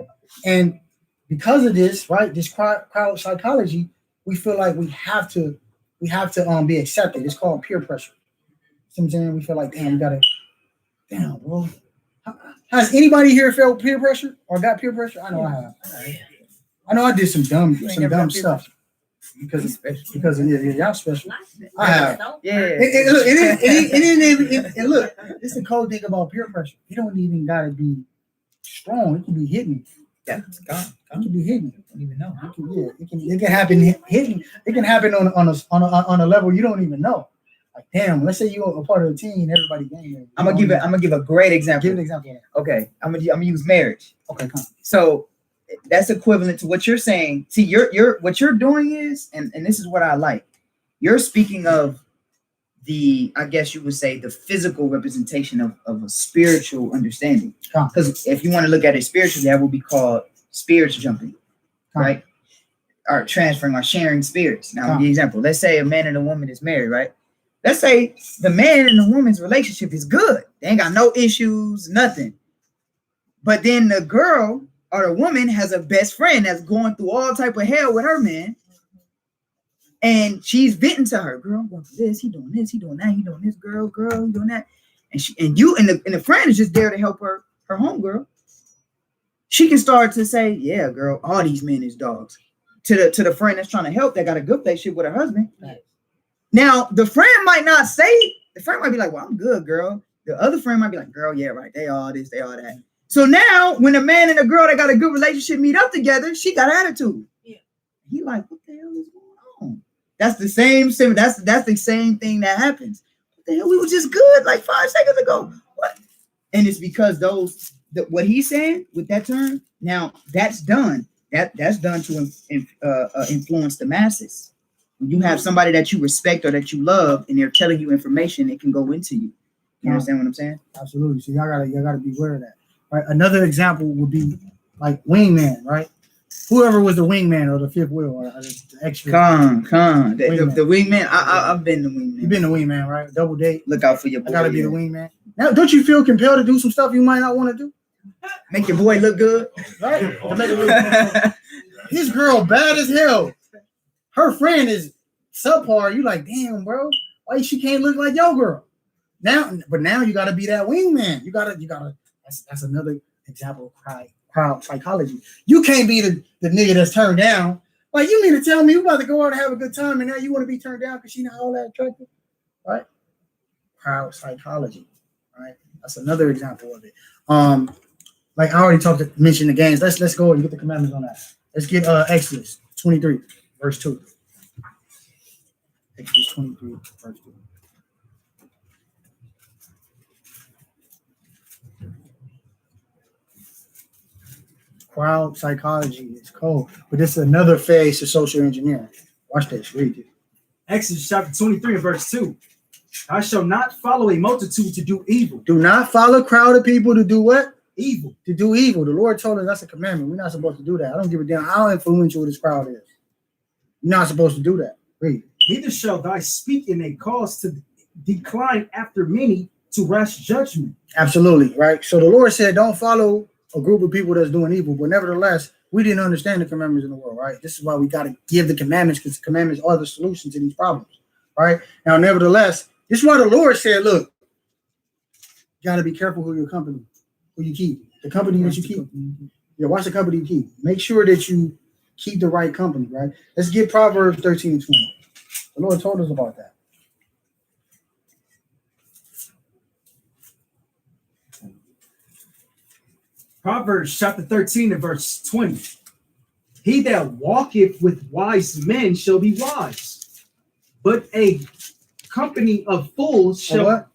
Speaker 1: And because of this, right, this crowd psychology, we feel like we have to be accepted. It's called peer pressure. You know what I'm saying? We feel like, damn, bro. Has anybody here felt peer pressure or got peer pressure? I know I have. I know I did some dumb stuff. because of y'all special. I have.
Speaker 4: Yeah.
Speaker 1: And look, this is the cold thing about peer pressure. You don't even gotta be strong. It can be hidden.
Speaker 4: Yeah.
Speaker 1: It can be hidden.
Speaker 4: I don't even know.
Speaker 1: It can happen hidden. It can happen on a level you don't even know. Like, damn, let's say you're a part of the team, everybody gang.
Speaker 4: I'm gonna give a great example.
Speaker 1: Give an example.
Speaker 4: Okay, I'm gonna use marriage.
Speaker 1: Okay, come on.
Speaker 4: So that's equivalent to what you're saying. See, you're what you're doing is, and this is what I like. You're speaking of the, I guess you would say, the physical representation of a spiritual understanding. Because if you want to look at it spiritually, that would be called spirits jumping, right? Or transferring or sharing spirits. Now, the example, let's say a man and a woman is married, right? Let's say the man and the woman's relationship is good. They ain't got no issues, nothing. But then the girl or the woman has a best friend that's going through all type of hell with her man. And she's venting to her, girl, I'm going through this, he doing that, he doing this, girl, he doing that. And the friend is just there to help her homegirl. She can start to say, yeah, girl, all these men is dogs. To the friend that's trying to help, that got a good relationship with her husband. Right. Now, the friend might not say, the friend might be like, well, I'm good, girl. The other friend might be like, girl, yeah, right. They all this, they all that. So now when the man and the girl that got a good relationship meet up together, she got attitude. Yeah. He like, what the hell is going on? That's the same, that's the same thing that happens. What the hell? We were just good like 5 seconds ago. What? And it's because what he's saying with that term, now that's done. That's done to influence the masses. When you have somebody that you respect or that you love, and they're telling you information, it can go into you. You understand what I'm saying?
Speaker 1: Absolutely. So y'all gotta be aware of that. Right. Another example would be like wingman, right? Whoever was the wingman or the fifth wheel or the extra.
Speaker 4: The wingman. I've been the wingman.
Speaker 1: You've been the wingman, right? Double date.
Speaker 4: Look out for your boy.
Speaker 1: I gotta be the wingman. Now, don't you feel compelled to do some stuff you might not want to do?
Speaker 4: Make your boy look good,
Speaker 1: right? His girl bad as hell. Her friend is subpar. You like, damn, bro. Why she can't look like your girl? Now you gotta be that wingman. You gotta. That's another example of crowd psychology. You can't be the nigga that's turned down. Like, you mean to tell me you about to go out and have a good time and now you want to be turned down because she not all that attractive, right? Crowd psychology, right? That's another example of it. Like I already mentioned the games. Let's go and get the commandments on that. Let's get Exodus 23, verse 2. Exodus 23, verse 2. Crowd psychology is cold, but this is another phase to social engineering. Watch this, read it.
Speaker 3: Exodus chapter 23 and verse 2. I shall not follow a multitude to do evil.
Speaker 1: Do not follow a crowd of people to do what?
Speaker 3: Evil.
Speaker 1: To do evil. The Lord told us that's a commandment. We're not supposed to do that. I don't give a damn how influential this crowd is. You're not supposed to do that. Read.
Speaker 3: Neither shall thy speak in a cause to decline after many to rash judgment.
Speaker 1: Absolutely, right? So the Lord said, don't follow a group of people that's doing evil, but nevertheless, we didn't understand the commandments in the world, right? This is why we got to give the commandments, because the commandments are the solution to these problems, right? Now, nevertheless, this is why the Lord said, look, you got to be careful who you keep, the company that you keep. Yeah, watch the company you keep. Make sure that you keep the right company, right? Let's get Proverbs 13 and 20. The Lord told us about that.
Speaker 3: Proverbs chapter 13 and verse 20. He that walketh with wise men shall be wise, but a company of fools shall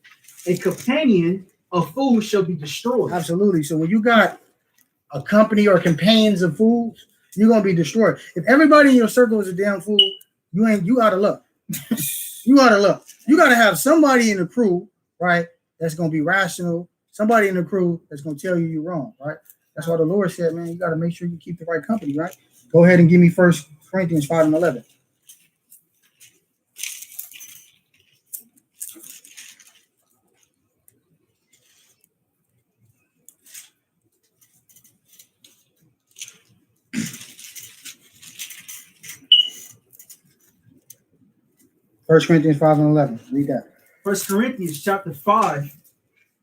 Speaker 3: a companion of fools shall be destroyed.
Speaker 1: Absolutely. So when you got a company or companions of fools, you're gonna be destroyed. If everybody in your circle is a damn fool, you out of luck. You out of luck. You gotta have somebody in the crew, right? That's gonna be rational. Somebody in the crew that's going to tell you you're wrong, right? That's why the Lord said, man, you got to make sure you keep the right company, right? Go ahead and give me 1 Corinthians 5 and 11. First Corinthians 5 and 11. Read that.
Speaker 3: 1 Corinthians chapter 5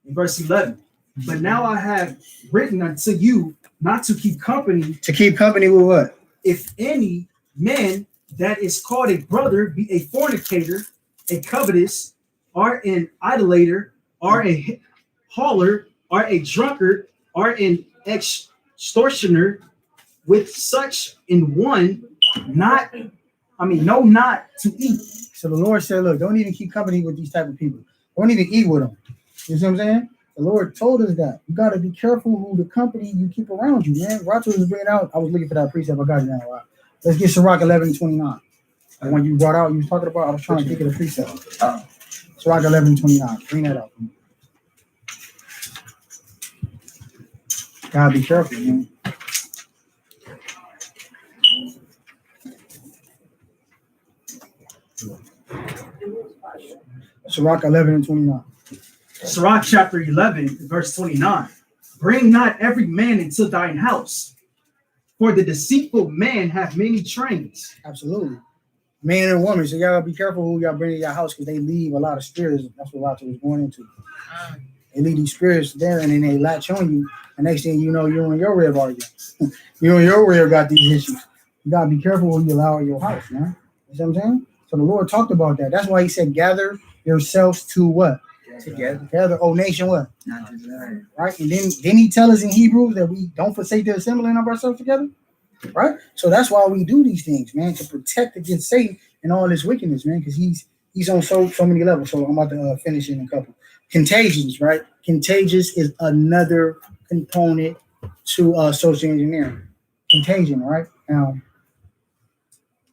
Speaker 3: and verse 11. But now I have written unto you not to keep company.
Speaker 1: To keep company with what?
Speaker 3: If any men that is called a brother be a fornicator, a covetous, or an idolater, or a hauler, or a drunkard, or an extortioner, with such in one, not to eat.
Speaker 1: So the Lord said, look, don't even keep company with these type of people. Don't even eat with them. You see what I'm saying? The Lord told us that. You got to be careful who the company you keep around you, man. Rato was bringing out, I was looking for that precept. I got it now. Right? Let's get Sirach 11:29. The one you brought out, you was talking about, I was trying to think of the precept. Sirach 11:29. Bring that up. Gotta be careful, man. Sirach 11:29.
Speaker 3: Sirach chapter 11, verse 29. Bring not every man into thine house, for the deceitful man hath many trains.
Speaker 1: Absolutely. Man and woman. So y'all gotta be careful who y'all bring to your house because they leave a lot of spirits. That's what Rato was going into. They leave these spirits there and then they latch on you. And next thing you know, you and your rib arguing. You and your rib got these issues. You gotta be careful who you allow in your house, man. You know what I'm saying? So the Lord talked about that. That's why he said, gather yourselves to what? Together, O nation, what?
Speaker 4: Not desire.
Speaker 1: Right? And then he tell us in Hebrews that we don't forsake the assembling of ourselves together. Right? So that's why we do these things, man, to protect against Satan and all this wickedness, man, because he's on so many levels. So I'm about to finish in a couple. Contagions, right? Contagious is another component to social engineering. Contagion, right? Now,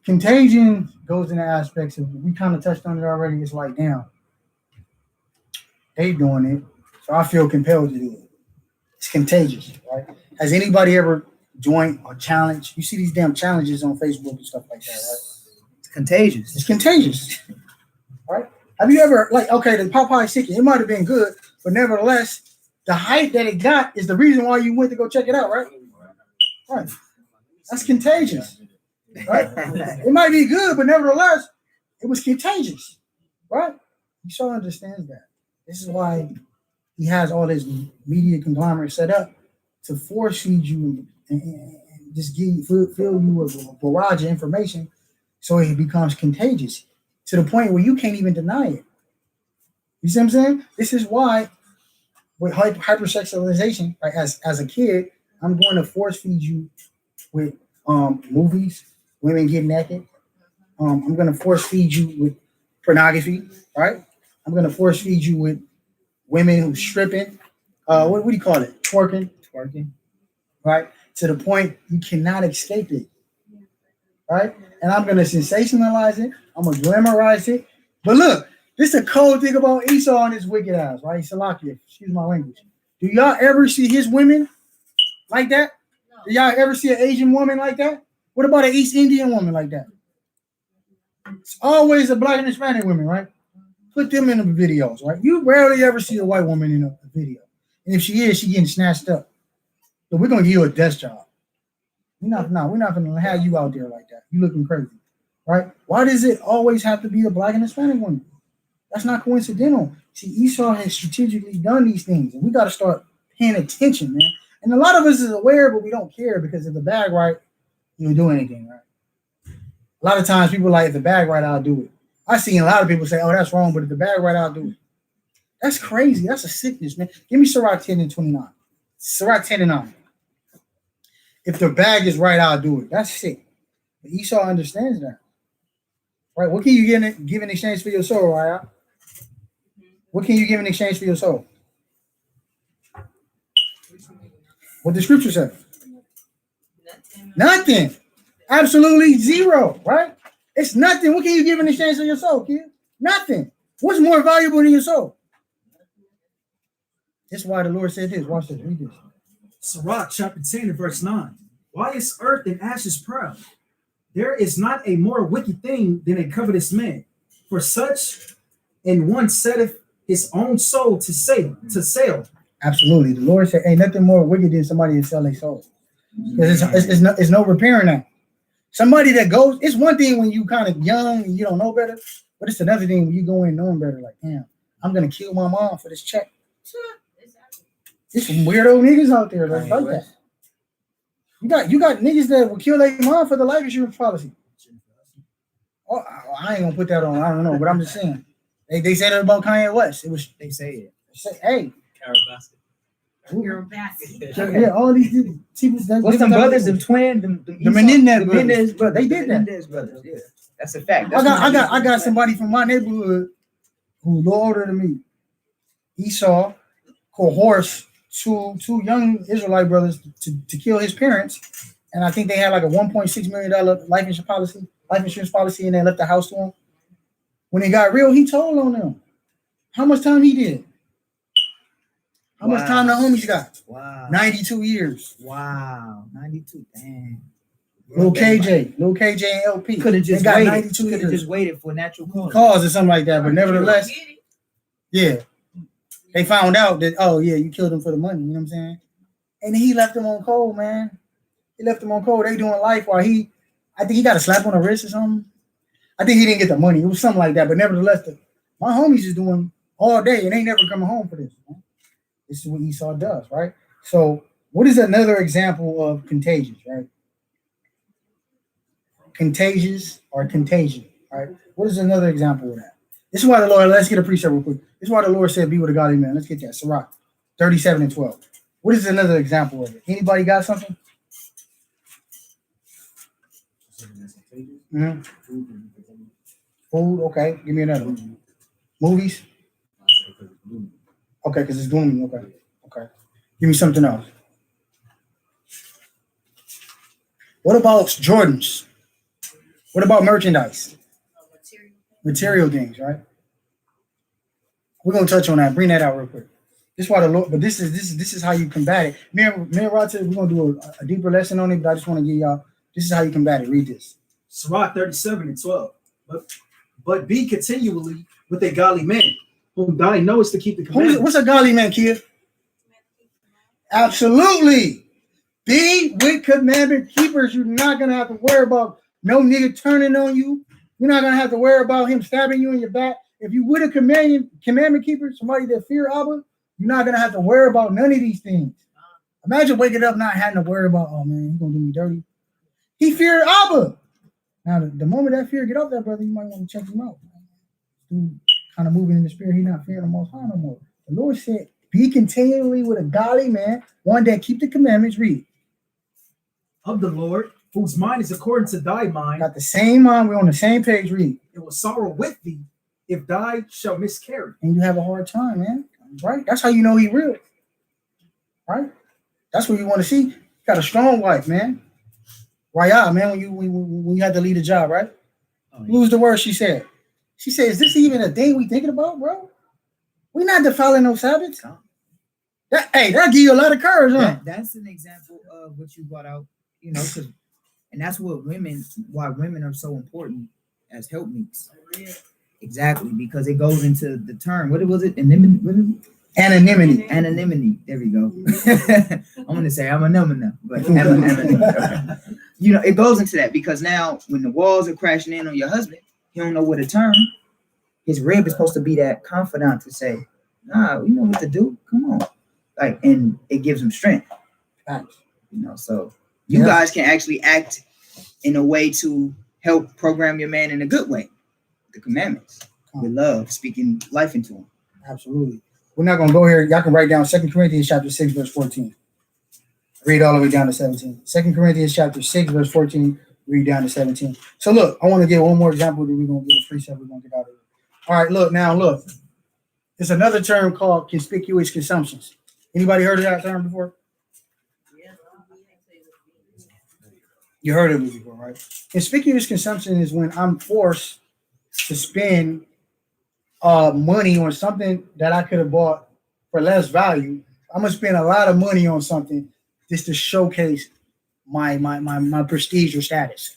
Speaker 1: contagion goes into aspects of, we kind of touched on it already. It's like, damn, they doing it, so I feel compelled to do it. It's contagious, right? Has anybody ever joined a challenge? You see these damn challenges on Facebook and stuff like that, right?
Speaker 4: It's contagious.
Speaker 1: It's contagious, right? Have you ever, like, okay, the Popeye chicken, it might have been good, but nevertheless, the hype that it got is the reason why you went to go check it out, right? Right. That's contagious, right? It might be good, but nevertheless, it was contagious, right? Esau understands that. This is why he has all this media conglomerate set up to force feed you and just fill you with a barrage of information so it becomes contagious to the point where you can't even deny it. You see what I'm saying? This is why with hypersexualization, right, as a kid, I'm going to force feed you with movies, women getting naked. I'm going to force feed you with pornography, right? I'm going to force feed you with women who's stripping. What do you call it? Twerking, right? To the point you cannot escape it, right? And I'm going to sensationalize it. I'm going to glamorize it. But look, this is a cold thing about Esau and his wicked ass, right? Salakia, excuse my language. Do y'all ever see his women like that? Do y'all ever see an Asian woman like that? What about an East Indian woman like that? It's always a black and Hispanic women, right? Put them in the videos, right? You rarely ever see a white woman in a video. And if she is, she getting snatched up. So we're going to give you a desk job. We're not going to have you out there like that. You looking crazy, right? Why does it always have to be a black and Hispanic woman? That's not coincidental. See, Esau has strategically done these things, and we got to start paying attention, man. And a lot of us is aware, but we don't care because if the bag right, you'll do anything, right? A lot of times people are like, if the bag right, I'll do it. I've seen a lot of people say, oh, that's wrong, but if the bag right, I'll do it. That's crazy. That's a sickness, man. Give me Sirach 10:29. Sirach 10:9. If the bag is right, I'll do it. That's sick. But Esau understands that. Right? What can you give in exchange for your soul, right? What can you give in exchange for your soul? What the scripture says? Nothing. Absolutely zero, right? It's nothing. What can you give in exchange for your soul, kid? Nothing. What's more valuable than your soul? That's why the Lord said this. Watch this. Read this.
Speaker 3: Sirach chapter 10 and verse 9. Why is earth and ashes proud? There is not a more wicked thing than a covetous man. For such and one setteth his own soul to sale.
Speaker 1: Absolutely. The Lord said, ain't nothing more wicked than somebody that sell their soul. It's no repairing that. Somebody that goes, it's one thing when you kind of young and you don't know better, but it's another thing when you go in knowing better, like, damn, I'm going to kill my mom for this check. There's some weirdo niggas out there that's like that. You got niggas that will kill their mom for the life insurance policy. Oh, I ain't gonna put that on. I don't know, but I'm just saying. They said it about Kanye West. It was
Speaker 4: They say it.
Speaker 1: hey,
Speaker 6: You're a bastard.
Speaker 1: yeah, all these people.
Speaker 4: What's them brothers? Them twin?
Speaker 1: The Menendez brothers. They did that.
Speaker 4: Menendez brothers. Yeah, that's a fact.
Speaker 1: I got somebody from my neighborhood who's a little older than me. Esau coerced two young Israelite brothers to kill his parents, and I think they had like a $1.6 million life insurance policy, and they left the house to him. When it got real, he told on them how much time he did. How much time the homies got?
Speaker 4: Wow.
Speaker 1: 92 years.
Speaker 4: Wow. 92. Damn.
Speaker 1: Lil KJ and LP.
Speaker 4: Could have just
Speaker 1: got
Speaker 4: waited.
Speaker 1: 92
Speaker 4: Could have
Speaker 1: years.
Speaker 4: just waited for natural
Speaker 1: Cause or something like that, but nevertheless, yeah. They found out that, oh yeah, you killed him for the money, you know what I'm saying? And he left him on cold, man. He left him on cold. They doing life while I think he got a slap on the wrist or something. I think he didn't get the money. It was something like that, but nevertheless, my homies is doing all day and they never coming home for this, man. This is what Esau does, right? So what is another example of contagious, right? Contagious or contagion, right? What is another example of that? This is why the Lord, let's get a precept real quick. This is why the Lord said, be with a godly man. Let's get that. Sirach 37 and 12. What is another example of it? Anybody got something? Mm-hmm. Food, okay. Give me another one. Movies? Okay, because it's gloomy. Okay. Give me something else. What about Jordans? What about merchandise? Material things, right? We're gonna touch on that. Bring that out real quick. This is why the Lord, but this is how you combat it. Me and Rod said we're gonna do a deeper lesson on it, but I just want to give y'all. This is how you combat it. Read this.
Speaker 3: Sirach 37 and 12. But be continually with a godly man, whom thou knowest to keep the commandments.
Speaker 1: What's a godly man, kid? Absolutely. Be with commandment keepers. You're not gonna have to worry about no nigga turning on you. You're not gonna have to worry about him stabbing you in your back. If you with a commandment keeper, somebody that fear Abba, you're not gonna have to worry about none of these things. Imagine waking up not having to worry about, oh man, he's gonna do me dirty. He feared Abba. Now, the moment that fear get off that brother, you might want to check him out. Dude, kind of moving in the spirit, he's not fearing the Most High no more. The Lord said, be continually with a godly man, one that keep the commandments. Read.
Speaker 3: Of the Lord, whose mind is according to thy mind.
Speaker 1: Got the same mind. We're on the same page. Read.
Speaker 3: It will sorrow with thee if thou shalt miscarry.
Speaker 1: And you have a hard time, man. Right? That's how you know he real. Right? That's what you want to see. You got a strong wife, man. Raya, man, when you had to lead a job, right? Oh, yeah. What was the word she said? She said, is this even a thing we thinking about, bro? We're not defiling no Sabbaths. That give you a lot of courage, huh?
Speaker 4: That's an example of what you brought out, you know, and that's why women are so important as helpmeets. Exactly, because it goes into the term. What was it? Anonymity. There we go. I'm gonna say I'm a number, but anonymity. You know, it goes into that because now when the walls are crashing in on your husband, he don't know where to turn. His rib is supposed to be that confidant to say, nah, we know what to do. Come on. Like, and it gives him strength. You know, so you guys can actually act in a way to help program your man in a good way. The commandments with love, speaking life into him.
Speaker 1: Absolutely. We're not going to go here. Y'all can write down 2 Corinthians chapter 6, verse 14. Read all the way down to 17. 2 Corinthians chapter 6, verse 14. Read down to 17. So look, I want to give one more example that we're going to get a precept. We're going to get out of it. All right, look. There's another term called conspicuous consumptions. Anybody heard of that term before? You heard of it before, right? Conspicuous consumption is when I'm forced to spend money on something that I could have bought for less value. I'm gonna spend a lot of money on something just to showcase my prestige or status.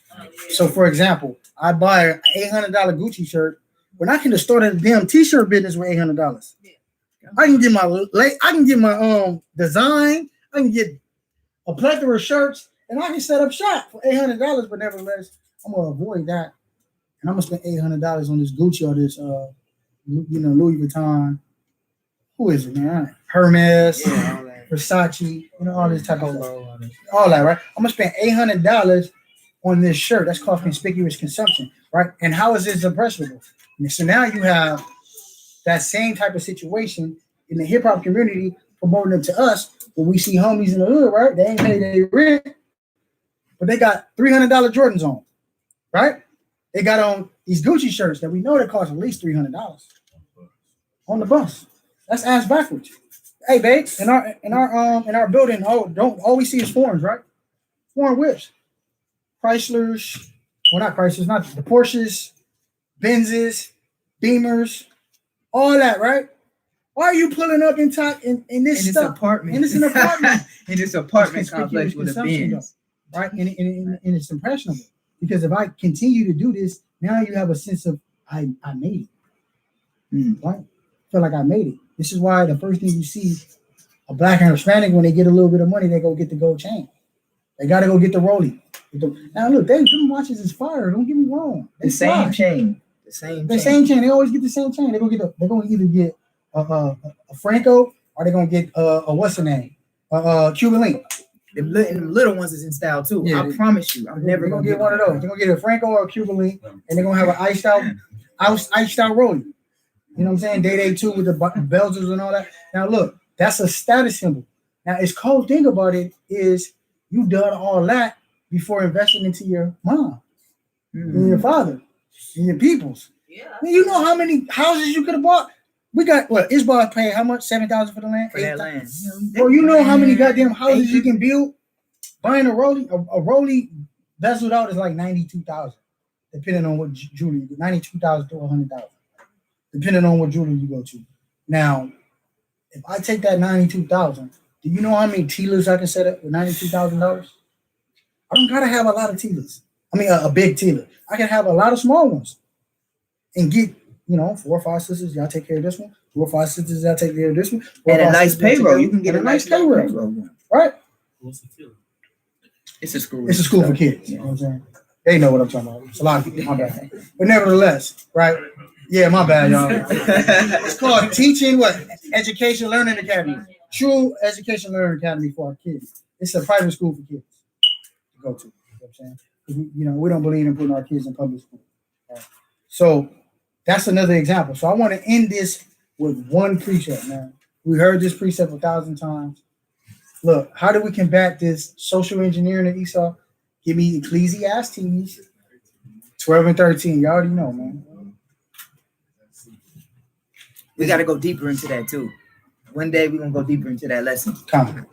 Speaker 1: So, for example, I buy an $800 Gucci shirt when I can just start a damn t-shirt business with $800. I can get my design. I can get a plethora of shirts, and I can set up shop for $800. But nevertheless, I'm gonna avoid that, and I'm gonna spend $800 on this Gucci or this Louis Vuitton. Who is it, man? Hermes, Versace, all this type of stuff. All that, right? I'm gonna spend $800 on this shirt. That's called conspicuous consumption, right? And how is this impressionable? And so now you have that same type of situation in the hip hop community promoting them to us when we see homies in the hood, right? They ain't paid their rent, but they got $300 Jordans on, right? They got on these Gucci shirts that we know that cost at least $300 on the bus. That's ass backwards. Hey, babe, in our building, don't all we see is foreigns, right? Foreign whips, Chryslers, well, not Chryslers, not the Porsches, Benzes, Beamers, all that, right? Why are you pulling up in this stuff?
Speaker 4: apartment?
Speaker 1: In this apartment.
Speaker 4: In this apartment
Speaker 1: It's
Speaker 4: complex with a
Speaker 1: consumption,
Speaker 4: Benz.
Speaker 1: right? And it's impressionable because if I continue to do this, now you have a sense of I made it, right? Feel like I made it. This is why the first thing you see a black and Hispanic when they get a little bit of money, they go get the gold chain. They got to go get the rollie. Now look, them watches is fire. Don't get me wrong.
Speaker 4: The same chain. The
Speaker 1: same chain. They always get the same chain. They're gonna either get a Franco or they're gonna get a what's the name? Cuban link.
Speaker 4: The little ones is in style too.
Speaker 1: Yeah,
Speaker 4: I promise you, I'm never
Speaker 1: gonna get one of those. They're gonna get a Franco or a Cuban link, and they're gonna have an iced out rollie. You know what I'm saying? Day 2 with the Belgians and all that. Now look, that's a status symbol. Now it's cold thing about it is you done all that before investing into your mom, and your father, and your peoples.
Speaker 6: Yeah.
Speaker 1: I mean, you know how many houses you could have bought? We got what? Isbar paying how much? $7,000 for the land?
Speaker 4: for that land.
Speaker 1: Bro, you know how many goddamn houses you can build? Buying a rollie bezeled out is like $92,000, depending on what jewelry. $92,000 to $100,000, depending on what jewelry you go to. Now, if I take that $92,000, do you know how many Tilas I can set up with $92,000? I don't gotta have a lot of Tilas. I mean, a big Tila. I can have a lot of small ones, and get 4 or 5 sisters. Y'all take care of this one. 4 or 5 sisters. Y'all take care of this one.
Speaker 4: And a nice payroll. You can get a nice payroll.
Speaker 1: Right?
Speaker 2: What's the feeling?
Speaker 4: It's a school.
Speaker 1: It's a school for kids. You know what I'm saying? They know what I'm talking about. It's a lot of people. My bad. But nevertheless, right? Yeah, my bad, y'all. It's called Teaching Education Learning Academy. True Education Learning Academy for our kids. It's a private school for kids to go to. You know what I'm saying? We don't believe in putting our kids in public school. Right? So that's another example. So I want to end this with one precept, man. We heard this precept 1,000 times. Look, how do we combat this social engineering of Esau? Give me Ecclesiastes 12 and 13. You already know, man.
Speaker 4: We got to go deeper into that too. One day we're going to go deeper into that lesson.
Speaker 1: Come.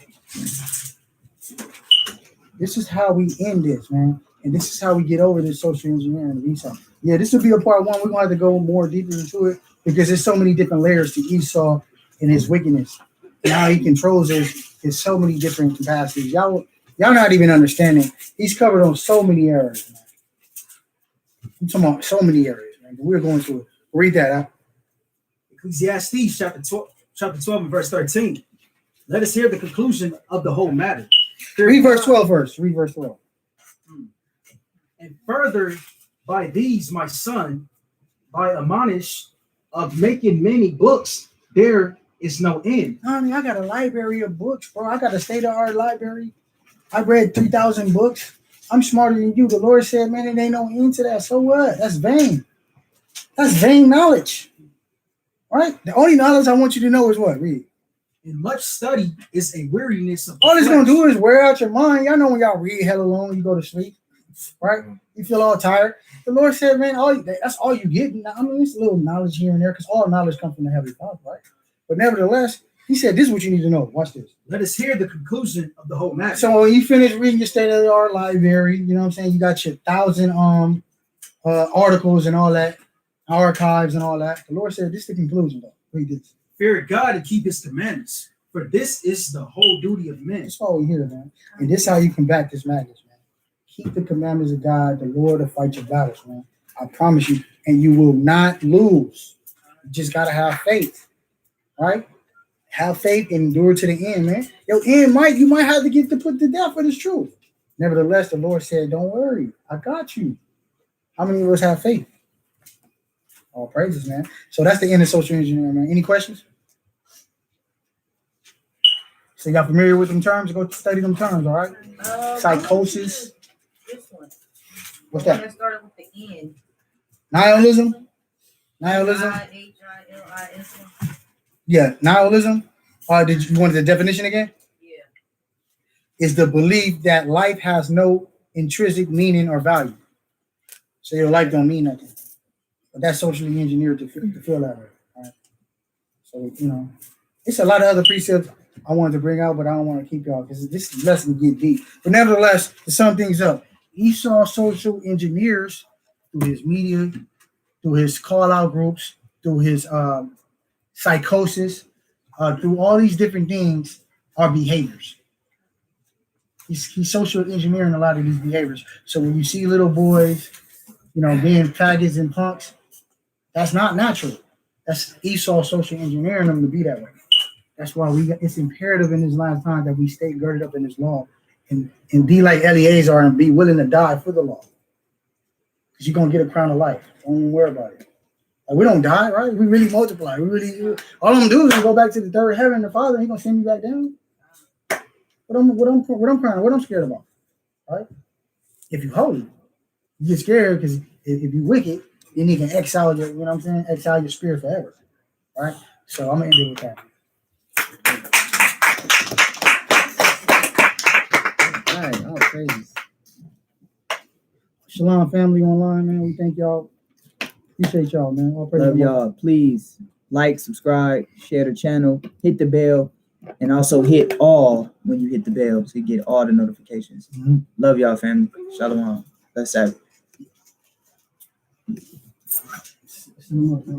Speaker 1: This is how we end this, man. And this is how we get over this social engineering of Esau. Yeah, this will be a part 1. We're going to have to go more deeper into it because there's so many different layers to Esau and his wickedness. And how he controls his so many different capacities. Y'all not even understanding. He's covered on so many areas, man. I'm talking about so many areas, man. But we're going to read that out.
Speaker 3: Ecclesiastes chapter 12 and verse 13. Let us hear the conclusion of the whole matter.
Speaker 1: Read verse 12 first. Read verse 12.
Speaker 3: And further, by these, my son, by admonish of making many books, there is no end.
Speaker 1: Honey, I got a library of books, bro. I got a state-of-the-art library. I read 3,000 books. I'm smarter than you. The Lord said, man, it ain't no end to that. So what? That's vain. That's vain knowledge. Right? The only knowledge I want you to know is what? Read.
Speaker 3: And much study is a weariness of
Speaker 1: All it's going to do is wear out your mind. Y'all know when y'all read hella long, you go to sleep. Right? You feel all tired. The Lord said, man, that's all you get. I mean, it's a little knowledge here and there because all knowledge comes from the Heavenly Father, right? But nevertheless, he said, this is what you need to know. Watch this.
Speaker 3: Let us hear the conclusion of the whole matter.
Speaker 1: So when you finish reading your state-of-the-art library, you know what I'm saying? You got your 1,000 articles and all that, archives and all that. The Lord said, this is the conclusion, though. Read this.
Speaker 3: Fear God and keep his commandments, for this is the whole duty of men.
Speaker 1: That's all we hear, man. And this is how you combat this madness, man. Keep the commandments of God. The Lord will fight your battles, man. I promise you. And you will not lose. You just got to have faith, right? Have faith and endure to the end, man. Your end you might have to get to put to death for this truth. Nevertheless, the Lord said, don't worry. I got you. How many of us have faith? All praises, man. So that's the end of social engineering, man. Any questions? So y'all familiar with them terms? Go study them terms, all right? Psychosis.
Speaker 6: This one.
Speaker 1: What's
Speaker 6: The one
Speaker 1: that?
Speaker 6: that started with the N.
Speaker 1: Nihilism? Nihilism?
Speaker 6: Nihilism.
Speaker 1: Yeah, nihilism. Did you want the definition again?
Speaker 6: Yeah.
Speaker 1: Is the belief that life has no intrinsic meaning or value. So your life don't mean nothing. But that's socially engineered to feel that way. Right? So, it's a lot of other precepts I wanted to bring out, but I don't want to keep y'all because this lesson get deep. But nevertheless, to sum things up, Esau social engineers through his media, through his call-out groups, through his psychosis, through all these different things are behaviors. He's social engineering a lot of these behaviors. So when you see little boys, being faggots and punks, that's not natural. That's Esau social engineering them to be that way. That's why it's imperative in this last time that we stay girded up in this law and be like Eleazar and be willing to die for the law. Because you're going to get a crown of life. Don't even worry about it. Like, we don't die, right? We really multiply. All I'm doing is go back to the third heaven, the Father, He's going to send me back down. What I'm scared about, right? If you're holy, you get scared because if you're wicked, then He can exile your, exile your spirit forever, right? So I'm going to end it with that. All right, all praises. Shalom family online, man. We thank y'all. Appreciate y'all, man. All praises.
Speaker 4: Love y'all. Please like, subscribe, share the channel, hit the bell, and also hit all when you hit the bell so you get all the notifications.
Speaker 1: Mm-hmm.
Speaker 4: Love y'all, family. Shalom. Let's have it.